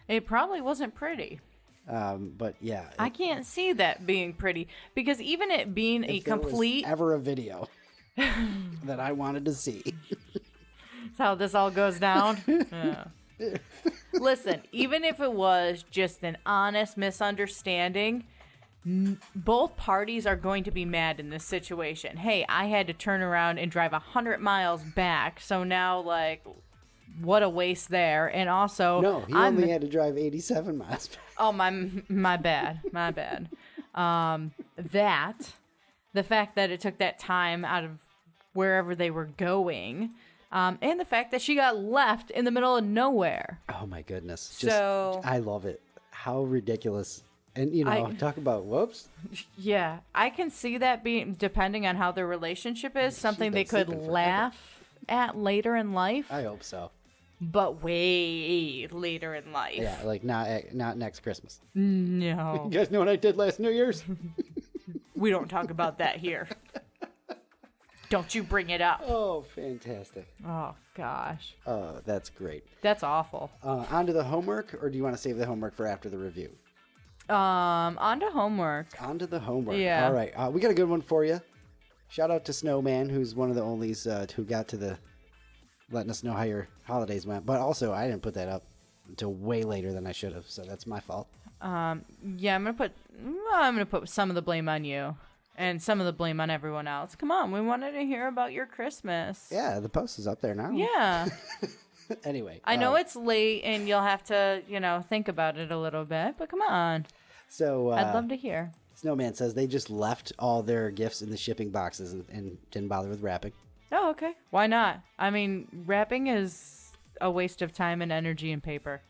It probably wasn't pretty. But yeah. I can't see that being pretty because even it being a complete... There was ever a video that I wanted to see. That's how this all goes down? Yeah. Listen, even if it was just an honest misunderstanding, both parties are going to be mad in this situation. Hey, I had to turn around and drive 100 miles back, so now, what a waste there. And also... No, he only had to drive 87 miles back. Oh, my bad. My bad. The fact that it took that time out of wherever they were going... and the fact that she got left in the middle of nowhere. Oh my goodness. I love it. How ridiculous. And, talk about whoops. Yeah. I can see that being, depending on how their relationship is, something they could laugh at later in life. I hope so. But way later in life. Yeah, not next Christmas. No. You guys know what I did last New Year's? We don't talk about that here. Don't you bring it up. Oh, fantastic. Oh, gosh. That's great. That's awful. On to the homework, or do you want to save the homework for after the review? On to homework. On to the homework. Yeah. All right. We got a good one for you. Shout out to Snowman, who's one of the onlys who got to letting us know how your holidays went. But also, I didn't put that up until way later than I should have, so that's my fault. Yeah, I'm gonna put some of the blame on you. And some of the blame on everyone else. Come on, we wanted to hear about your Christmas. Yeah, the post is up there now. Yeah. Anyway. I know it's late and you'll have to, think about it a little bit, but come on. So I'd love to hear. Snowman says they just left all their gifts in the shipping boxes and didn't bother with wrapping. Oh, okay. Why not? I mean, wrapping is a waste of time and energy and paper.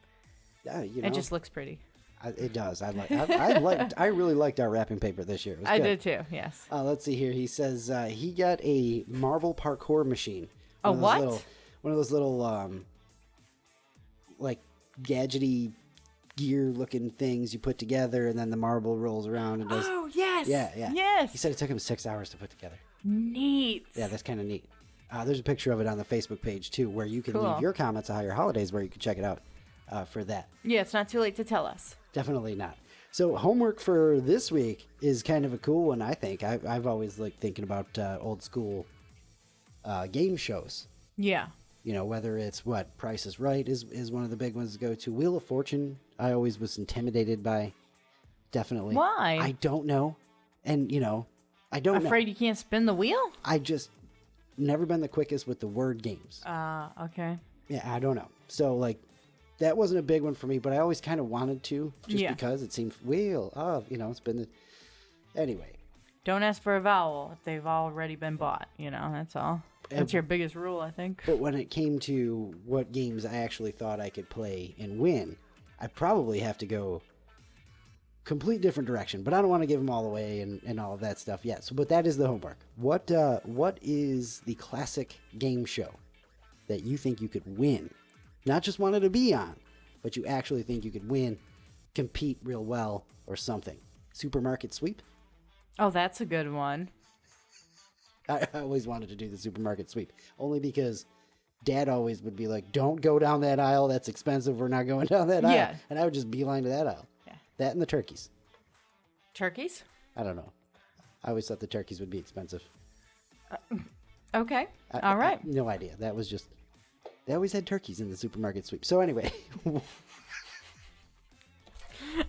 Yeah, It just looks pretty. It does. I really liked our wrapping paper this year. It was I good. did too. Yes. Let's see here. He says he got a marble parkour machine. A what? One of those little gadgety gear-looking things you put together, and then the marble rolls around and does. Oh yes. Yeah. Yes. He said it took him 6 hours to put together. Neat. Yeah, that's kind of neat. There's a picture of it on the Facebook page too, where you can leave your comments on how your holidays were. You can check it out. for that. Yeah, it's not too late to tell us. Definitely not. So homework for this week is kind of a cool one, I think. I've always liked thinking about old school game shows. Yeah. You know, whether it's Price is Right is one of the big ones to go to. Wheel of Fortune, I always was intimidated by. Definitely. Why? I don't know. And, you know, I don't know. Afraid you can't spin the wheel? I just never been the quickest with the word games. Okay. Yeah, I don't know. So, like, that wasn't a big one for me, but I always kind of wanted to, just because it seemed wheel of, you know, it's been the... Anyway. Don't ask for a vowel if they've already been bought, you know, that's all. That's your biggest rule, I think. But when it came to what games I actually thought I could play and win, I'd probably have to go complete different direction. But I don't want to give them all away and all of that stuff yet. So, but that is the homework. What is the classic game show that you think you could win? Not just wanted to be on, but you actually think you could win, compete real well, or something. Supermarket Sweep? Oh, that's a good one. I always wanted to do the supermarket sweep, only because Dad always would be like, don't go down that aisle. That's expensive. We're not going down that aisle. And I would just beeline to that aisle. Yeah. That and the turkeys. Turkeys? I don't know. I always thought the turkeys would be expensive. Okay. All right. No idea. That was just... They always had turkeys in the supermarket sweep. So anyway...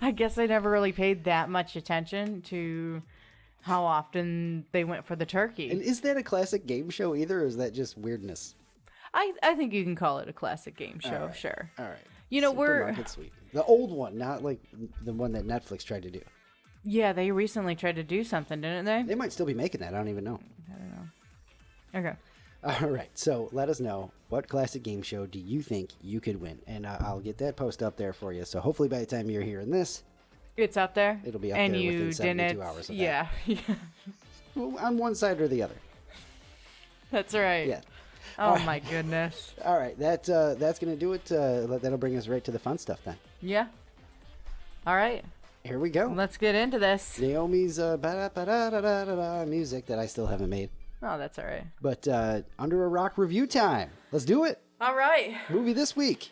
I guess I never really paid that much attention to how often they went for the turkey. And is that a classic game show either, or is that just weirdness? I think you can call it a classic game show, right. sure. All right. You know, Supermarket Sweep. The old one, not like the one that Netflix tried to do. Yeah, they recently tried to do something, didn't they? They might still be making that. I don't even know. I don't know. Okay. All right. So let us know, what classic game show do you think you could win? And I'll get that post up there for you. So hopefully by the time you're hearing this, it's up there. It'll be up and there you within 72 didn't, hours of yeah. that. Well, on one side or the other. That's right. Yeah. Oh, my goodness. All right. That's going to do it. That'll bring us right to the fun stuff then. Yeah. All right. Here we go. Let's get into this. Naomi's ba-da-ba-da-da-da-da music that I still haven't made. Oh, that's all right. But Under a Rock review time. Let's do it. All right. Movie this week.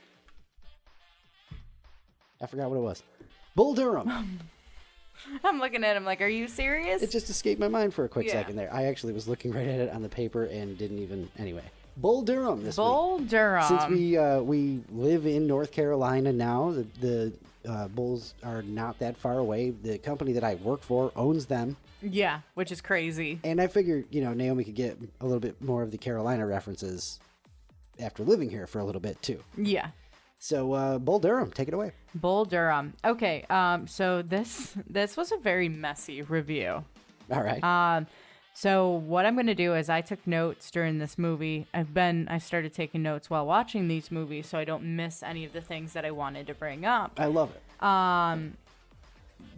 I forgot what it was. Bull Durham. I'm looking at him like, are you serious? It just escaped my mind for a quick second there. I actually was looking right at it on the paper and didn't even... Anyway. Bull Durham this week. Bull Durham. Since we live in North Carolina now, the Bulls are not that far away. The company that I work for owns them. Yeah, which is crazy. And I figured, Naomi could get a little bit more of the Carolina references after living here for a little bit too. Yeah. So, Bull Durham, take it away. Bull Durham. Okay, so this was a very messy review. All right. So what I'm going to do is I took notes during this movie. I started taking notes while watching these movies so I don't miss any of the things that I wanted to bring up. I love it.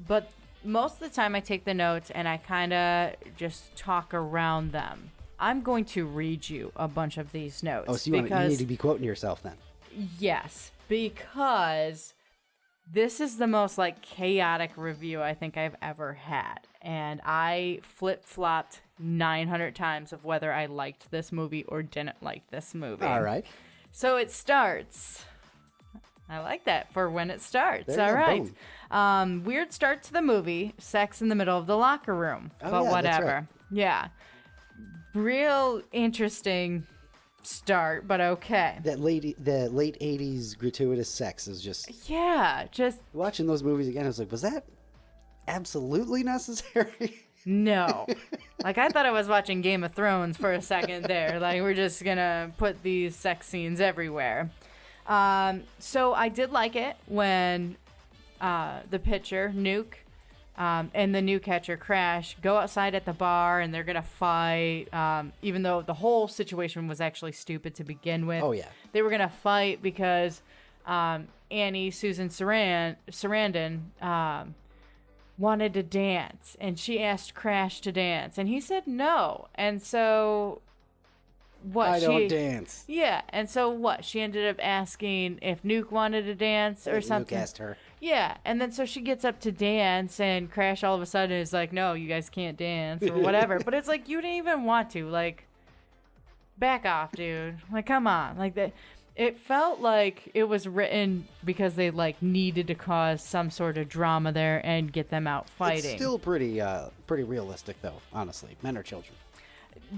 But most of the time I take the notes and I kind of just talk around them. I'm going to read you a bunch of these notes. Oh, so you need to be quoting yourself then. Yes, because this is the most chaotic review I think I've ever had. And I flip-flopped 900 times of whether I liked this movie or didn't like this movie. All right. So it starts. I like that for when it starts. There All you go, right. boom. Weird start to the movie. Sex in the middle of the locker room. Oh, but yeah, whatever. that's right. Yeah. Real interesting start, but okay. The late 80s gratuitous sex is just... Yeah, just... Watching those movies again, I was like, was that absolutely necessary? No. I thought I was watching Game of Thrones for a second there. We're just gonna put these sex scenes everywhere. So I did like it when the pitcher, Nuke, and the new catcher, Crash, go outside at the bar and they're going to fight, even though the whole situation was actually stupid to begin with. Oh, yeah. They were going to fight because Annie, Susan Sarandon, wanted to dance, and she asked Crash to dance, and he said no. And so... I don't dance. Yeah, and so what? She ended up asking if Nuke wanted to dance or something. Nuke asked her. Yeah, and then so she gets up to dance, and Crash all of a sudden is like, no, you guys can't dance, or whatever. But it's you didn't even want to. Back off, dude. Come on. It felt like it was written because they like needed to cause some sort of drama there and get them out fighting. It's still pretty realistic, though, honestly. Men are children.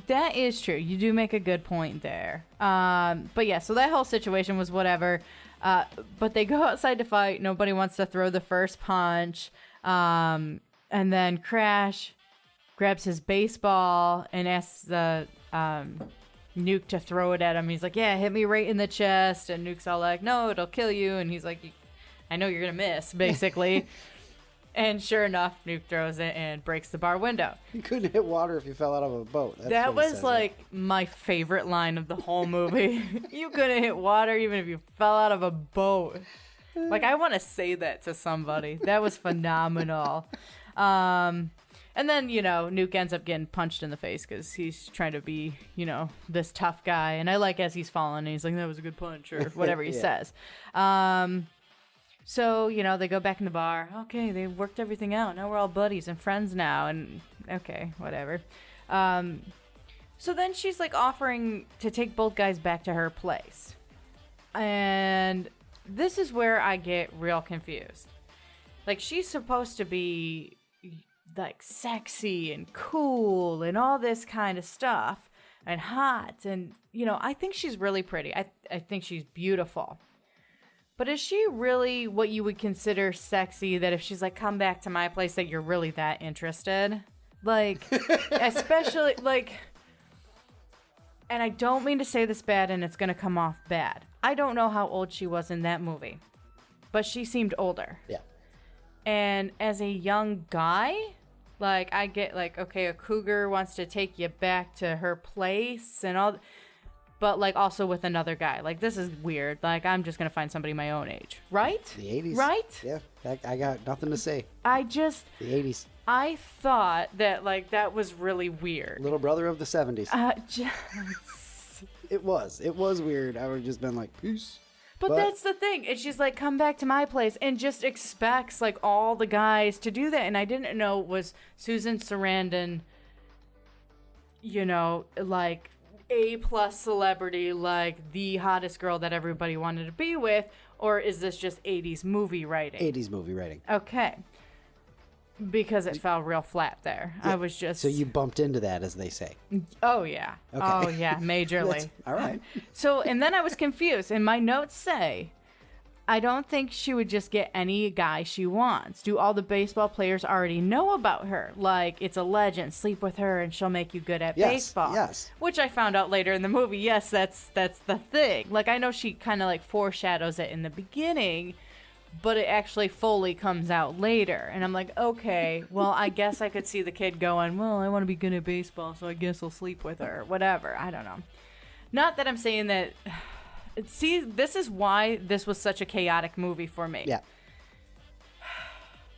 That is true. You do make a good point there. But yeah, so that whole situation was whatever. But they go outside to fight. Nobody wants to throw the first punch. And then Crash grabs his baseball and asks the Nuke to throw it at him. He's like, yeah, hit me right in the chest. And Nuke's all like, no, it'll kill you. And he's like, I know you're going to miss, basically. And sure enough, Nuke throws it and breaks the bar window. You couldn't hit water if you fell out of a boat. That was like my favorite line of the whole movie. You couldn't hit water even if you fell out of a boat. Like, I want to say that to somebody. That was phenomenal. And then, Nuke ends up getting punched in the face because he's trying to be, this tough guy. And I like as he's falling, and he's like, that was a good punch, or whatever he says. So, they go back in the bar. Okay, they worked everything out. Now we're all buddies and friends now. And okay, whatever. So then she's like offering to take both guys back to her place. And this is where I get real confused. Like, she's supposed to be like sexy and cool and all this kind of stuff and hot. And, I think she's really pretty. I think she's beautiful. But is she really what you would consider sexy, that if she's like, come back to my place, that you're really that interested? Like, especially, like, and I don't mean to say this bad and it's going to come off bad. I don't know how old she was in that movie, but she seemed older. Yeah. And as a young guy, like, I get like, okay, a cougar wants to take you back to her place and all, but like also with another guy. Like, this is weird. Like, I'm just going to find somebody my own age. Right? The 80s. Right? Yeah. I got nothing to say. The 80s. I thought that, like, that was really weird. Little brother of the 70s. Just... It was weird. I would have just been like, peace. But that's the thing. It's just like, come back to my place, and just expects like all the guys to do that. And I didn't know, was Susan Sarandon, like A+ celebrity, like the hottest girl that everybody wanted to be with, or is this just 80s movie writing? 80s movie writing. Okay. Because it fell real flat there. Yeah. I was just... So you bumped into that, as they say. Oh, yeah. Okay. Oh, yeah, majorly. All right. So, and then I was confused, and my notes say, I don't think she would just get any guy she wants. Do all the baseball players already know about her? Like, it's a legend, sleep with her, and she'll make you good at baseball. Yes. Which I found out later in the movie. Yes, that's the thing. Like, I know she kind of like foreshadows it in the beginning, but it actually fully comes out later. And I'm like, okay, well, I guess I could see the kid going, well, I want to be good at baseball, so I guess I'll sleep with her. Whatever. I don't know. Not that I'm saying that... See, this is why this was such a chaotic movie for me. Yeah.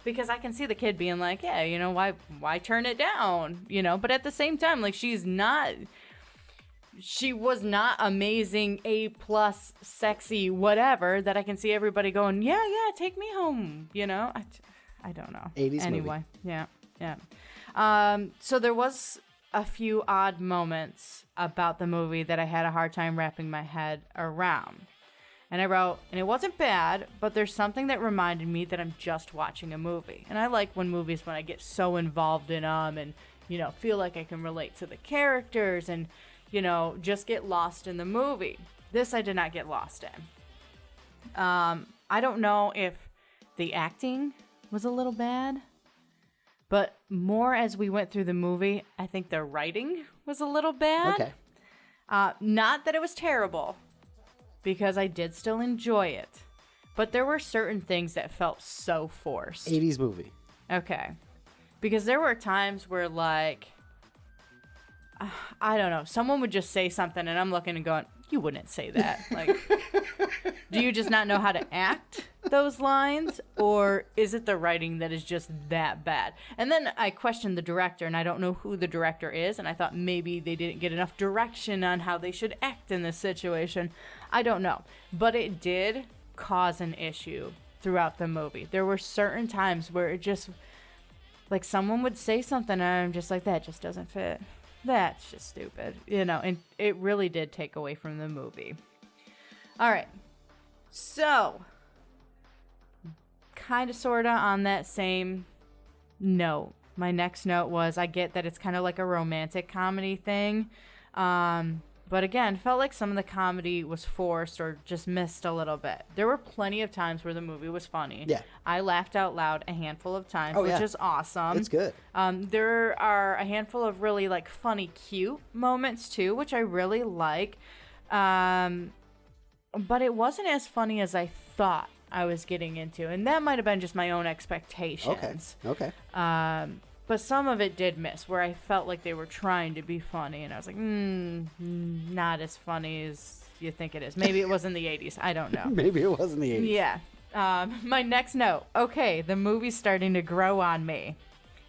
Because I can see the kid being like, yeah, why turn it down? But at the same time, like, she was not amazing, A+, sexy, whatever, that I can see everybody going, yeah, take me home, I don't know. 80s anyway, movie. Yeah. So there was a few odd moments about the movie that I had a hard time wrapping my head around. And I wrote, and it wasn't bad, but there's something that reminded me that I'm just watching a movie. And I like when I get so involved in them and, feel like I can relate to the characters and, just get lost in the movie. This I did not get lost in. I don't know if the acting was a little bad, but more as we went through the movie, I think the writing was a little bad. Okay. Not that it was terrible, because I did still enjoy it. But there were certain things that felt so forced. 80s movie. Okay. Because there were times where, like, I don't know, someone would just say something and I'm looking and going, you wouldn't say that. Like, do you just not know how to act those lines? Or is it the writing that is just that bad? And then I questioned the director, and I don't know who the director is, and I thought maybe they didn't get enough direction on how they should act in this situation. I don't know. But it did cause an issue throughout the movie. There were certain times where it just, like, someone would say something and I'm just like, that just doesn't fit. That's just stupid, and it really did take away from the movie. All right. So, kind of, sort of on that same note, my next note was I get that it's kind of like a romantic comedy thing. But again, felt like some of the comedy was forced or just missed a little bit. There were plenty of times where the movie was funny. Yeah. I laughed out loud a handful of times, which is awesome. It's good. There are a handful of really like funny, cute moments too, which I really like. But it wasn't as funny as I thought I was getting into, and that might have been just my own expectations. Okay. But some of it did miss, where I felt like they were trying to be funny, and I was like, not as funny as you think it is. Maybe it was in the 80s. I don't know. Maybe it was in the 80s. Yeah. My next note. Okay, the movie's starting to grow on me,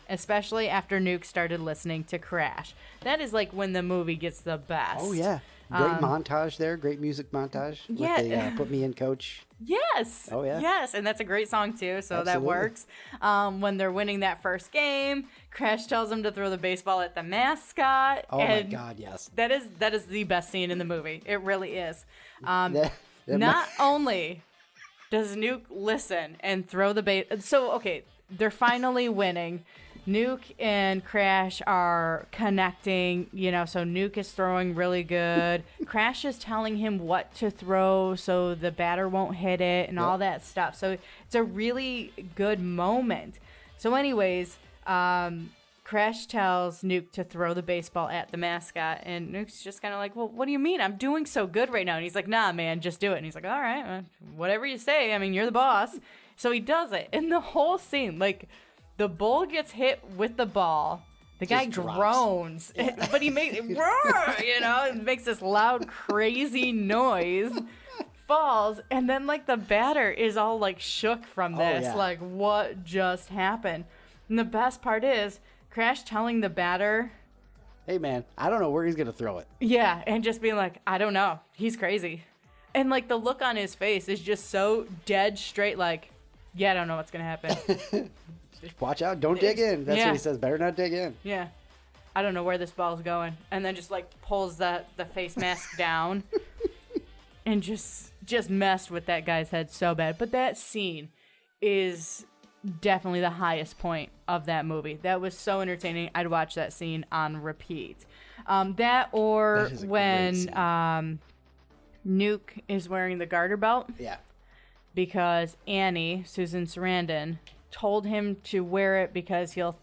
especially after Nuke started listening to Crash. That is like when the movie gets the best. Oh, yeah. Great montage there. Great music montage. Yeah. With the Put Me in, Coach. Yes. Oh, yeah. Yes, and that's a great song, too, so Absolutely. that works. When they're winning that first game, Crash tells them to throw the baseball at the mascot. Oh, my God, yes. That is the best scene in the movie. It really is. That Not only does Nuke listen and throw the base... So, okay, they're finally winning. Nuke and Crash are connecting, so Nuke is throwing really good. Crash is telling him what to throw so the batter won't hit it and all that stuff. So it's a really good moment. So anyways, Crash tells Nuke to throw the baseball at the mascot, and Nuke's just kind of like, well, what do you mean? I'm doing so good right now. And he's like, nah, man, just do it. And he's like, all right, whatever you say. I mean, you're the boss. So he does it. And the whole scene, like... The bull gets hit with the ball. The guy groans, but he makes it, it makes this loud, crazy noise, falls, and then like the batter is all like shook from this. Like, what just happened? And the best part is Crash telling the batter, hey, man, I don't know where he's going to throw it. Yeah, and just being like, I don't know. He's crazy. And like the look on his face is just so dead straight, like, yeah, I don't know what's going to happen. Watch out. Don't dig in. That's what he says. Better not dig in. Yeah. I don't know where this ball's going. And then just like pulls the face mask down and just messed with that guy's head so bad. But that scene is definitely the highest point of that movie. That was so entertaining. I'd watch that scene on repeat. That when Nuke is wearing the garter belt. Yeah. Because Annie, Susan Sarandon, told him to wear it because he'll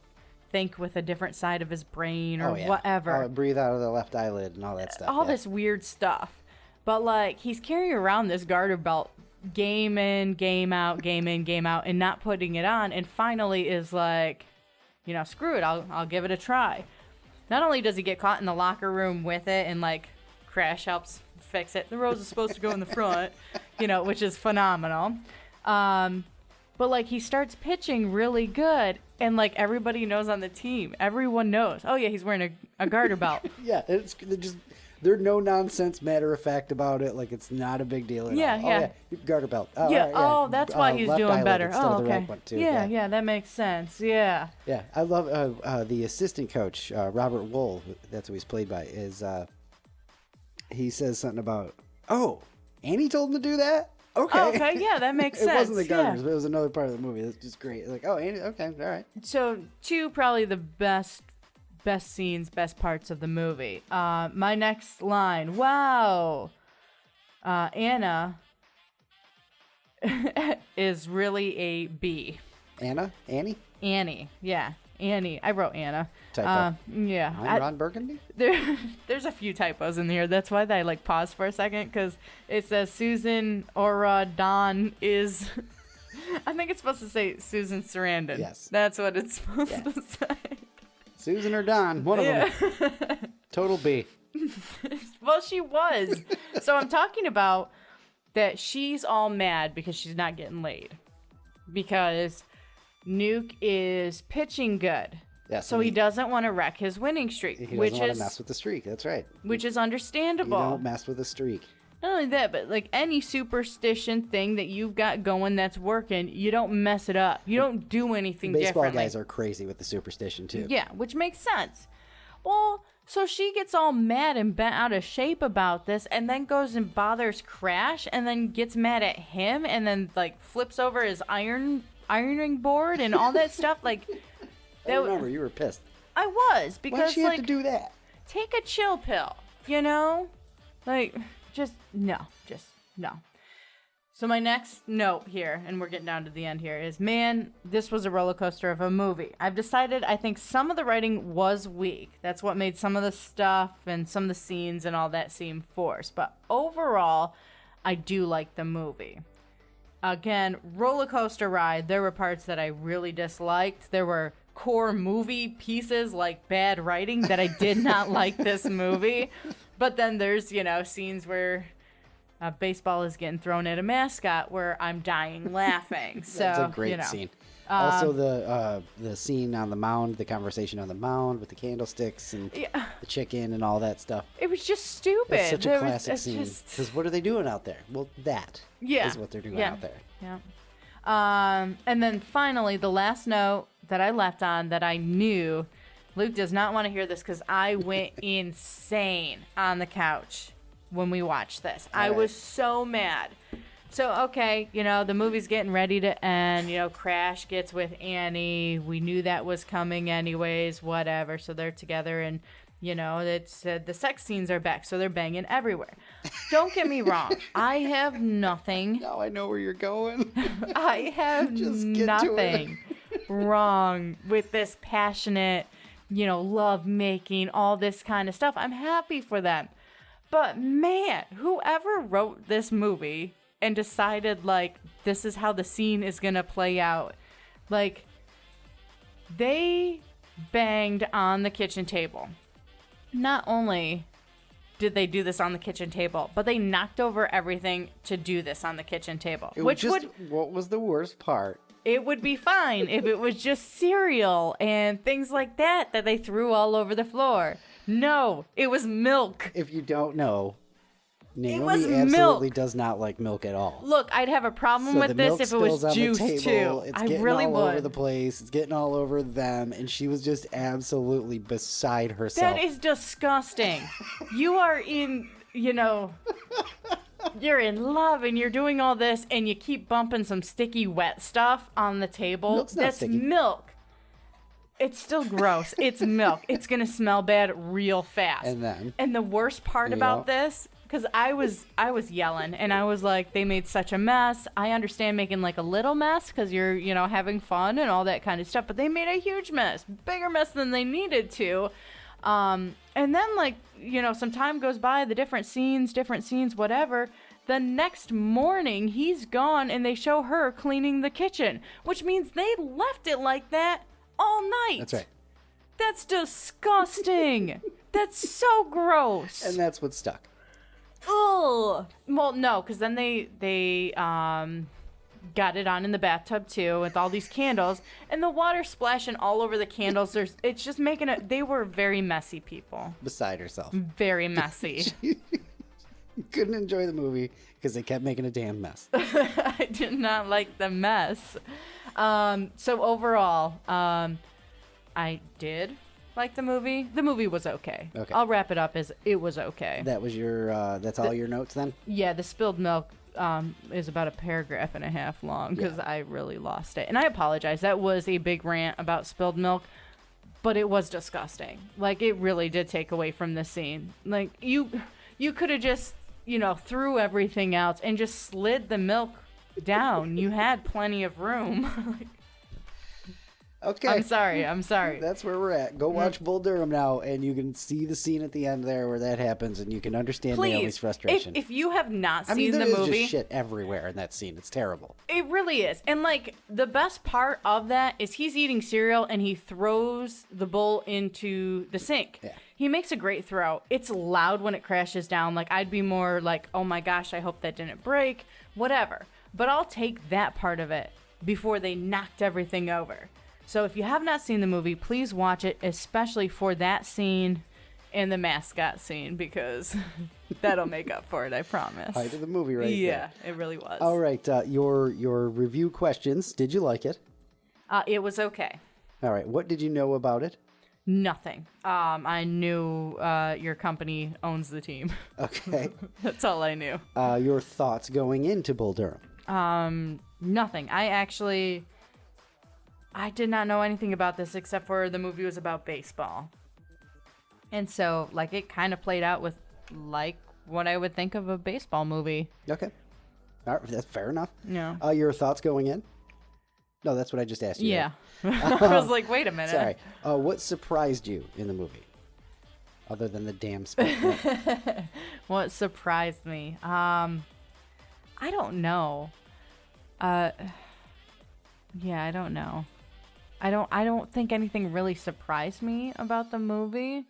think with a different side of his brain or whatever. Breathe out of the left eyelid and all that stuff. All this weird stuff. But, like, he's carrying around this garter belt game in, game out, game in, game out, and not putting it on, and finally is like, screw it, I'll give it a try. Not only does he get caught in the locker room with it and, like, Crash helps fix it. The rose is supposed to go in the front, which is phenomenal. But, like, he starts pitching really good, and, like, everybody knows on the team. Everyone knows. Oh, yeah, he's wearing a garter belt. Yeah, they're no nonsense, matter of fact about it. Like, it's not a big deal at all. Yeah. Oh, yeah, garter belt. Oh, yeah. right, Oh, that's why he's doing better. Oh, okay. The right one too. Yeah, that makes sense. Yeah. Yeah, I love the assistant coach, Robert Wool. That's who he's played by. He says something about, Annie told him to do that? Okay. Oh, okay, yeah, that makes sense. It wasn't the Garters, but it was another part of the movie. That's just great. Like, Annie, okay, all right. So, two probably the best scenes, best parts of the movie. My next line, wow. Anna is really a B. Annie? Annie, yeah. Annie. I wrote Anna. Typo. Yeah. I'm Ron Burgundy? There's a few typos in here. That's why I like paused for a second, because it says Susan Ora Dawn is... I think it's supposed to say Susan Sarandon. Yes. That's what it's supposed to say. Susan or Dawn, one of them. Total B. Well, she was. So I'm talking about that she's all mad because she's not getting laid. Because Nuke is pitching good. Yeah, so he doesn't want to wreck his winning streak. He doesn't want to mess with the streak. That's right. Which is understandable. You don't mess with a streak. Not only that, but like any superstition thing that you've got going that's working, you don't mess it up. You don't do anything differently. Baseball guys are crazy with the superstition too. Yeah, which makes sense. Well, so she gets all mad and bent out of shape about this, and then goes and bothers Crash, and then gets mad at him, and then like flips over his ironing board and all that stuff. Like, I remember you were pissed. I was, because Why'd she like, have to do that? take a chill pill, you know? Like, just no. So my next note here, and we're getting down to the end here, is, man, this was a roller coaster of a movie. I've decided I think some of the writing was weak. That's what made some of the stuff and some of the scenes and all that seem forced. But overall, I do like the movie. Again, roller coaster ride. There were parts that I really disliked. There were core movie pieces like bad writing that I did not like this movie. But then there's, scenes where baseball is getting thrown at a mascot where I'm dying laughing. So That's a great scene. Also, the scene on the mound, the conversation on the mound with the candlesticks and the chicken and all that stuff. It was just stupid. It's such a classic scene. Because what are they doing out there? Well, that is what they're doing out there. Yeah. And then finally, the last note that I left on that I knew Luke does not want to hear this because I went insane on the couch when we watched this. I was so mad. So, okay, the movie's getting ready to end. Crash gets with Annie. We knew that was coming anyways, whatever. So they're together and, it's the sex scenes are back. So they're banging everywhere. Don't get me wrong. I have nothing. Now I know where you're going. I have nothing wrong with this passionate, love making, all this kind of stuff. I'm happy for them. But man, whoever wrote this movie and decided, like, this is how the scene is going to play out, like, they banged on the kitchen table. Not only did they do this on the kitchen table, but they knocked over everything to do this on the kitchen table. What was the worst part? It would be fine if it was just cereal and things like that they threw all over the floor. No, it was milk. If you don't know, Naomi absolutely milk. Does not like milk at all. Look, I'd have a problem with this if it was juice too. It's I getting really all would. over the place. It's getting all over them, and she was just absolutely beside herself. That is disgusting. You are in, you're in love and you're doing all this, and you keep bumping some sticky wet stuff on the table. Milk's not That's sticky. milk. It's still gross. It's milk. It's going to smell bad real fast. And the worst part about this, because I was yelling, and I was like, they made such a mess. I understand making like a little mess because you're, having fun and all that kind of stuff, but they made a huge mess, bigger mess than they needed to. And then, like, some time goes by, the different scenes, whatever. The next morning, he's gone, and they show her cleaning the kitchen, which means they left it like that all night. That's right. That's disgusting. That's so gross. And that's what stuck. Ugh. Well, no, because then they got it on in the bathtub too with all these candles, and the water splashing all over the candles. It's just making it. They were very messy people. Beside herself. Very messy. Couldn't enjoy the movie because they kept making a damn mess. I did not like the mess. So overall, I did like the movie. The movie was okay. I'll wrap it up as it was okay. That was your, that's all your notes then? Yeah, the spilled milk is about a paragraph and a half long because I really lost it. And I apologize. That was a big rant about spilled milk, but it was disgusting. Like, it really did take away from the scene. Like, you could have just, threw everything out and just slid the milk down. You had plenty of room. Okay. I'm sorry. That's where we're at. Go watch Bull Durham now, and you can see the scene at the end there where that happens, and you can understand Naomi's frustration. If you have not seen the there is movie, just shit everywhere in that scene. It's terrible. It really is. And, like, the best part of that is he's eating cereal, and he throws the bowl into the sink. Yeah. He makes a great throw. It's loud when it crashes down. Like, I'd be more like, oh my gosh, I hope that didn't break. Whatever. But I'll take that part of it before they knocked everything over. So if you have not seen the movie, please watch it, especially for that scene and the mascot scene, because that'll make up for it, I promise. Height of the movie right there. Yeah, it really was. All right, your review questions. Did you like it? It was okay. All right, what did you know about it? Nothing. I knew your company owns the team. Okay. That's all I knew. Your thoughts going into Bull Durham? Nothing. I did not know anything about this except for the movie was about baseball. And so, like, it kind of played out with, like, what I would think of a baseball movie. Okay. All right, that's fair enough. Yeah. Your thoughts going in? No, that's what I just asked you. Yeah. I was like, wait a minute. Sorry. What surprised you in the movie? Other than the damn spit. What surprised me? I don't know. Yeah, I don't know. I don't think anything really surprised me about the movie.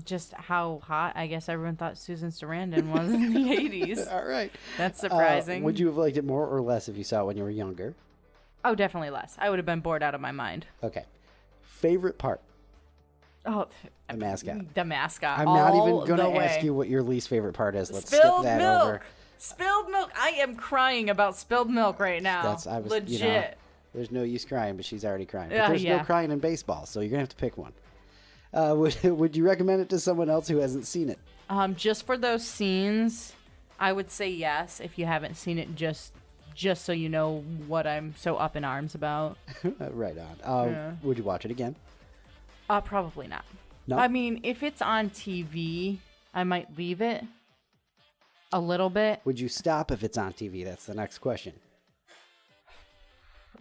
Just how hot I guess everyone thought Susan Sarandon was in the 80s. All right. That's surprising. Would you have liked it more or less if you saw it when you were younger? Oh, definitely less. I would have been bored out of my mind. Okay. Favorite part? Oh, The mascot. the mascot. I'm not even all going the to ask way. you what your least favorite part is. Let's Spilled skip that milk. over. Spilled milk. I am crying about spilled milk right now. Legit. You know, there's no use crying, but she's already crying. But Yeah, there's no yeah. crying in baseball, so you're going to have to pick one. Would you recommend it to someone else who hasn't seen it? Just for those scenes, I would say yes. If you haven't seen it, just so you know what I'm so up in arms about. Right on. Yeah. Would you watch it again? Probably not. No? I mean, if it's on TV, I might leave it a little bit. Would you stop if it's on TV? That's the next question.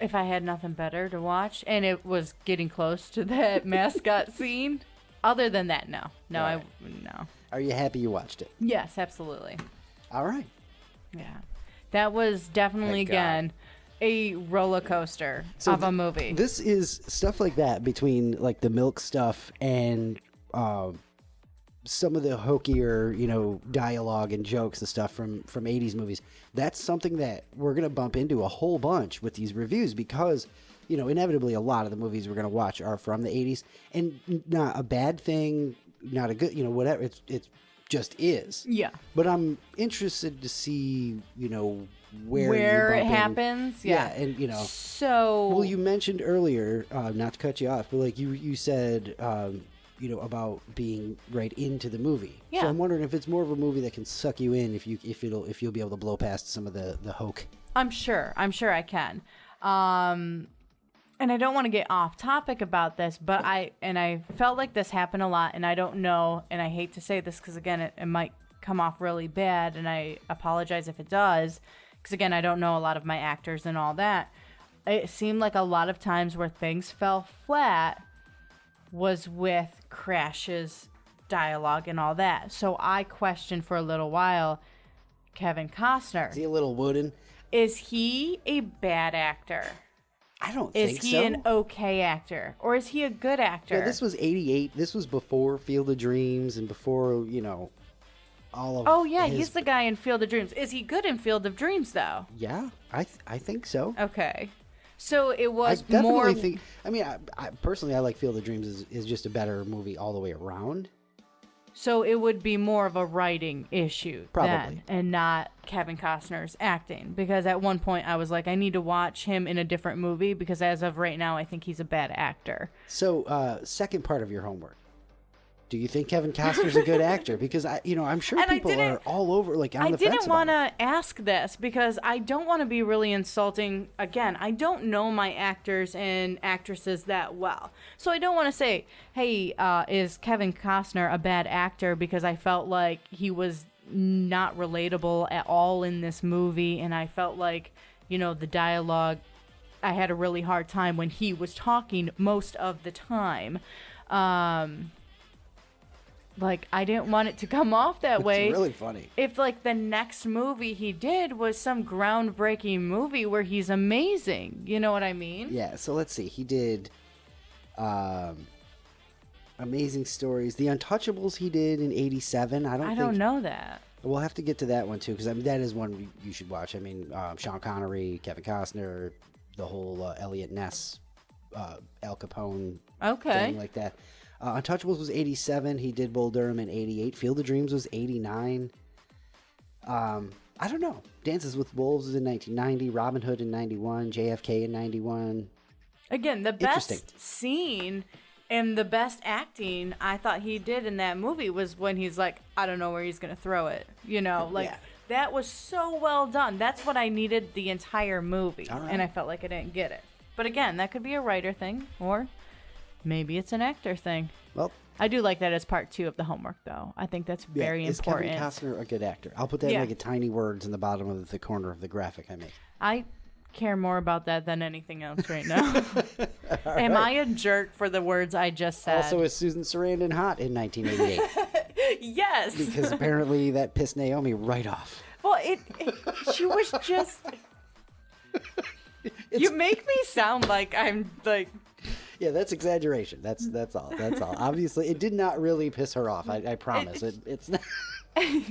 If I had nothing better to watch and it was getting close to that mascot scene. Other than that, no. No, Right. no. Are you happy you watched it? Yes, absolutely. All right. Yeah. That was definitely, Thank God. again, a roller coaster of a movie. This is stuff like that between like the milk stuff and some of the hokier, dialogue and jokes and stuff from 80s movies. That's something that we're going to bump into a whole bunch with these reviews because, inevitably a lot of the movies we're going to watch are from the 80s, and not a bad thing, not a good, whatever. It's just is. Yeah. But I'm interested to see, where Where you it bump in. happens. Yeah, Yeah. and So. well, you mentioned earlier, not to cut you off, but like you said, about being right into the movie. Yeah. So I'm wondering if it's more of a movie that can suck you in if you'll be able to blow past some of the hoke. I'm sure I can. And I don't want to get off topic about this, but I felt like this happened a lot, and I don't know, and I hate to say this because, again, it might come off really bad, and I apologize if it does, because, again, I don't know a lot of my actors and all that. It seemed like a lot of times where things fell flat was with Crash's dialogue and all that. So I questioned for a little while Kevin Costner. Is he a little wooden? Is he a bad actor? I don't think so. Is he an okay actor? Or is he a good actor? Yeah, this was 88. This was before Field of Dreams and before, all of Oh, yeah, his... he's the guy in Field of Dreams. Is he good in Field of Dreams, though? Yeah, I think so. Okay. So it I was definitely more... think... I mean, I personally, I like Field of Dreams is just a better movie all the way around. So it would be more of a writing issue Probably. then, and not Kevin Costner's acting. Because at one point I was like, I need to watch him in a different movie because as of right now, I think he's a bad actor. So, second part of your homework. Do you think Kevin Costner's a good actor? Because I'm sure And people are all over, like, on the fence I didn't about want it. to ask this because I don't want to be really insulting. Again, I don't know my actors and actresses that well. So I don't want to say, hey, is Kevin Costner a bad actor? Because I felt like he was not relatable at all in this movie. And I felt like, the dialogue, I had a really hard time when he was talking most of the time. Like, I didn't want it to come off that way. It's really funny. If, like, the next movie he did was some groundbreaking movie where he's amazing. You know what I mean? Yeah, so let's see. He did Amazing Stories. The Untouchables he did in 87. I don't know that. We'll have to get to that one, too, because that is one you should watch. I mean, Sean Connery, Kevin Costner, the whole Elliot Ness, Al Capone thing like that. Untouchables was 87. He did Bull Durham in 88. Field of Dreams was 89. I don't know. Dances with Wolves was in 1990. Robin Hood in 91. JFK in 91. Again, the Interesting. best scene and the best acting I thought he did in that movie was when he's like, I don't know where he's going to throw it. You know, like Yeah. that was so well done. That's what I needed the entire movie. All right. And I felt like I didn't get it. But again, that could be a writer thing or maybe it's an actor thing. Well, I do like that as part 2 of the homework, though. I think that's very is important. Kevin Costner a good actor? I'll put that in Yeah. like a tiny words in the bottom of the corner of the graphic I make. I care more about that than anything else right now. Am I a jerk for the words I just said? Also, is Susan Sarandon hot in 1988? Yes. Because apparently that pissed Naomi right off. Well, she was just. You make me sound like I'm like. Yeah, that's exaggeration. That's all. That's all. Obviously, it did not really piss her off. I promise. It's not.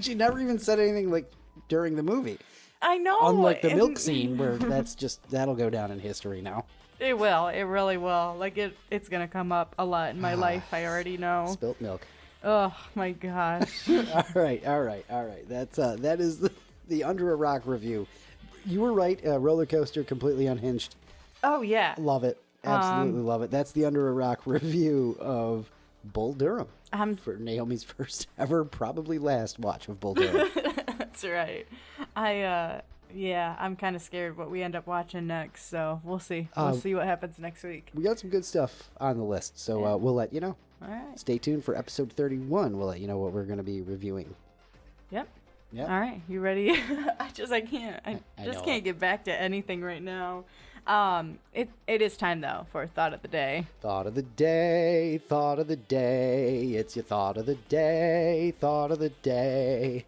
She never even said anything like during the movie. I know. Unlike the milk scene, where that'll go down in history now. It will. It really will. Like it's gonna come up a lot in my life. I already know. Spilt milk. Oh my gosh. All right. That is the Under a Rock review. You were right. Roller coaster, completely unhinged. Oh yeah. Love it. Absolutely love it. That's the Under a Rock review of Bull Durham. For Naomi's first ever, probably last watch of Bull Durham. That's right. I'm kind of scared what we end up watching next. So we'll see. We'll see what happens next week. We got some good stuff on the list, so we'll let you know. All right. Stay tuned for episode 31. We'll let you know what we're going to be reviewing. Yep. Yep. All right. You ready? I can't. I know. can't get back to anything right now. It is time though for thought of the day. Thought of the day, thought of the day. It's your thought of the day, thought of the day.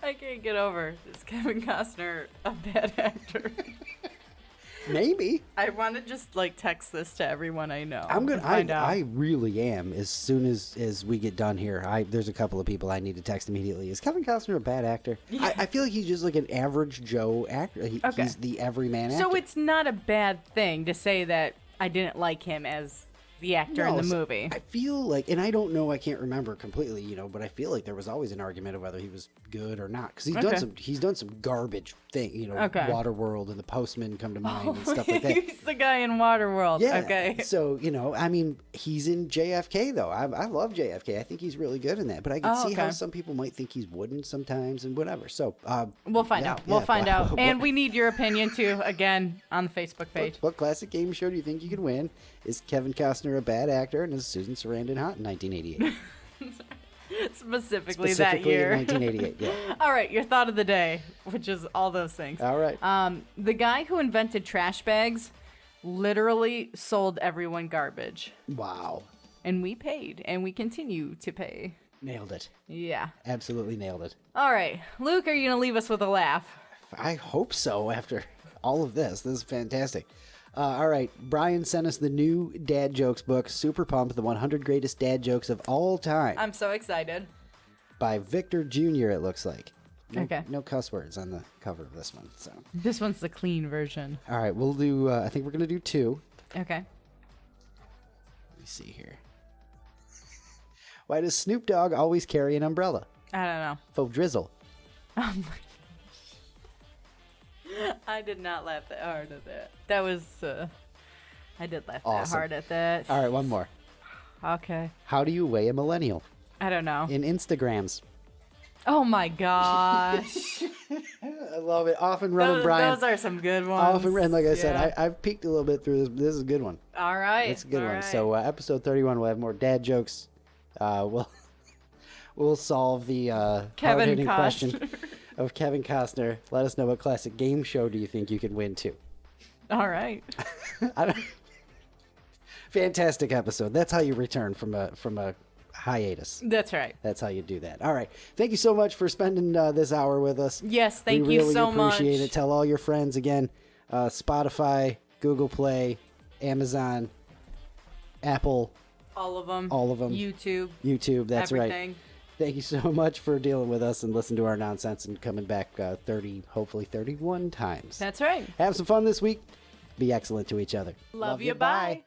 I can't get over, is Kevin Costner a bad actor? Maybe. I want to just like text this to everyone I know. I'm gonna. and find out. I really am. As soon as we get done here, there's a couple of people I need to text immediately. Is Kevin Costner a bad actor? Yeah. I feel like he's just like an average Joe actor. Okay. He's the everyman actor. So it's not a bad thing to say that I didn't like him as the actor in the movie. I feel like, and I don't know, I can't remember completely, but I feel like there was always an argument of whether he was good or not, because he's done some garbage thing, Okay. Waterworld and The Postman come to mind and stuff like that. He's the guy in Waterworld. Yeah. Okay. So, I mean, he's in JFK though. I love JFK. I think he's really good in that. But I can see how some people might think he's wooden sometimes and whatever. So we'll find out. We'll find out. And we need your opinion too, again, on the Facebook page. What classic game show do you think you could win? Is Kevin Costner a bad actor, and is Susan Sarandon hot in 1988? Specifically that year. in 1988, yeah. All right, your thought of the day, which is all those things. All right. The guy who invented trash bags literally sold everyone garbage. Wow. And we paid, and we continue to pay. Nailed it. Yeah. Absolutely nailed it. All right, Luke, are you going to leave us with a laugh? I hope so after all of this. This is fantastic. All right, Brian sent us the new dad jokes book, Super Pumped, the 100 greatest dad jokes of all time. I'm so excited. By Victor Jr., it looks like. Okay. No cuss words on the cover of this one. So. This one's the clean version. All right, we'll do, I think we're going to do 2. Okay. Let me see here. Why does Snoop Dogg always carry an umbrella? I don't know. Faux drizzle. I did not laugh that hard at that. That was, I did laugh that Awesome. hard at that. All right, one more. Okay. How do you weigh a millennial? I don't know. In Instagrams. Oh my gosh. I love it. Off and running, Brian. Those are some good ones. And like I said, Yeah. I've peeked a little bit through this. This is a good one. All right. It's a good all one. right. So episode 31, we'll have more dad jokes. We'll solve the Kevin hard-hitting Costner. question of Kevin Costner. Let us know what classic game show do you think you could win too. All right. Fantastic episode. That's how you return from a hiatus. That's right. That's how you do that. All right. Thank you so much for spending this hour with us. Yes, thank we you really so much. appreciate it. Tell all your friends again. Spotify, Google Play, Amazon, Apple. All of them. All of them. YouTube. That's everything. right. Thank you so much for dealing with us and listening to our nonsense and coming back 30, hopefully 31 times. That's right. Have some fun this week. Be excellent to each other. Love you. Bye.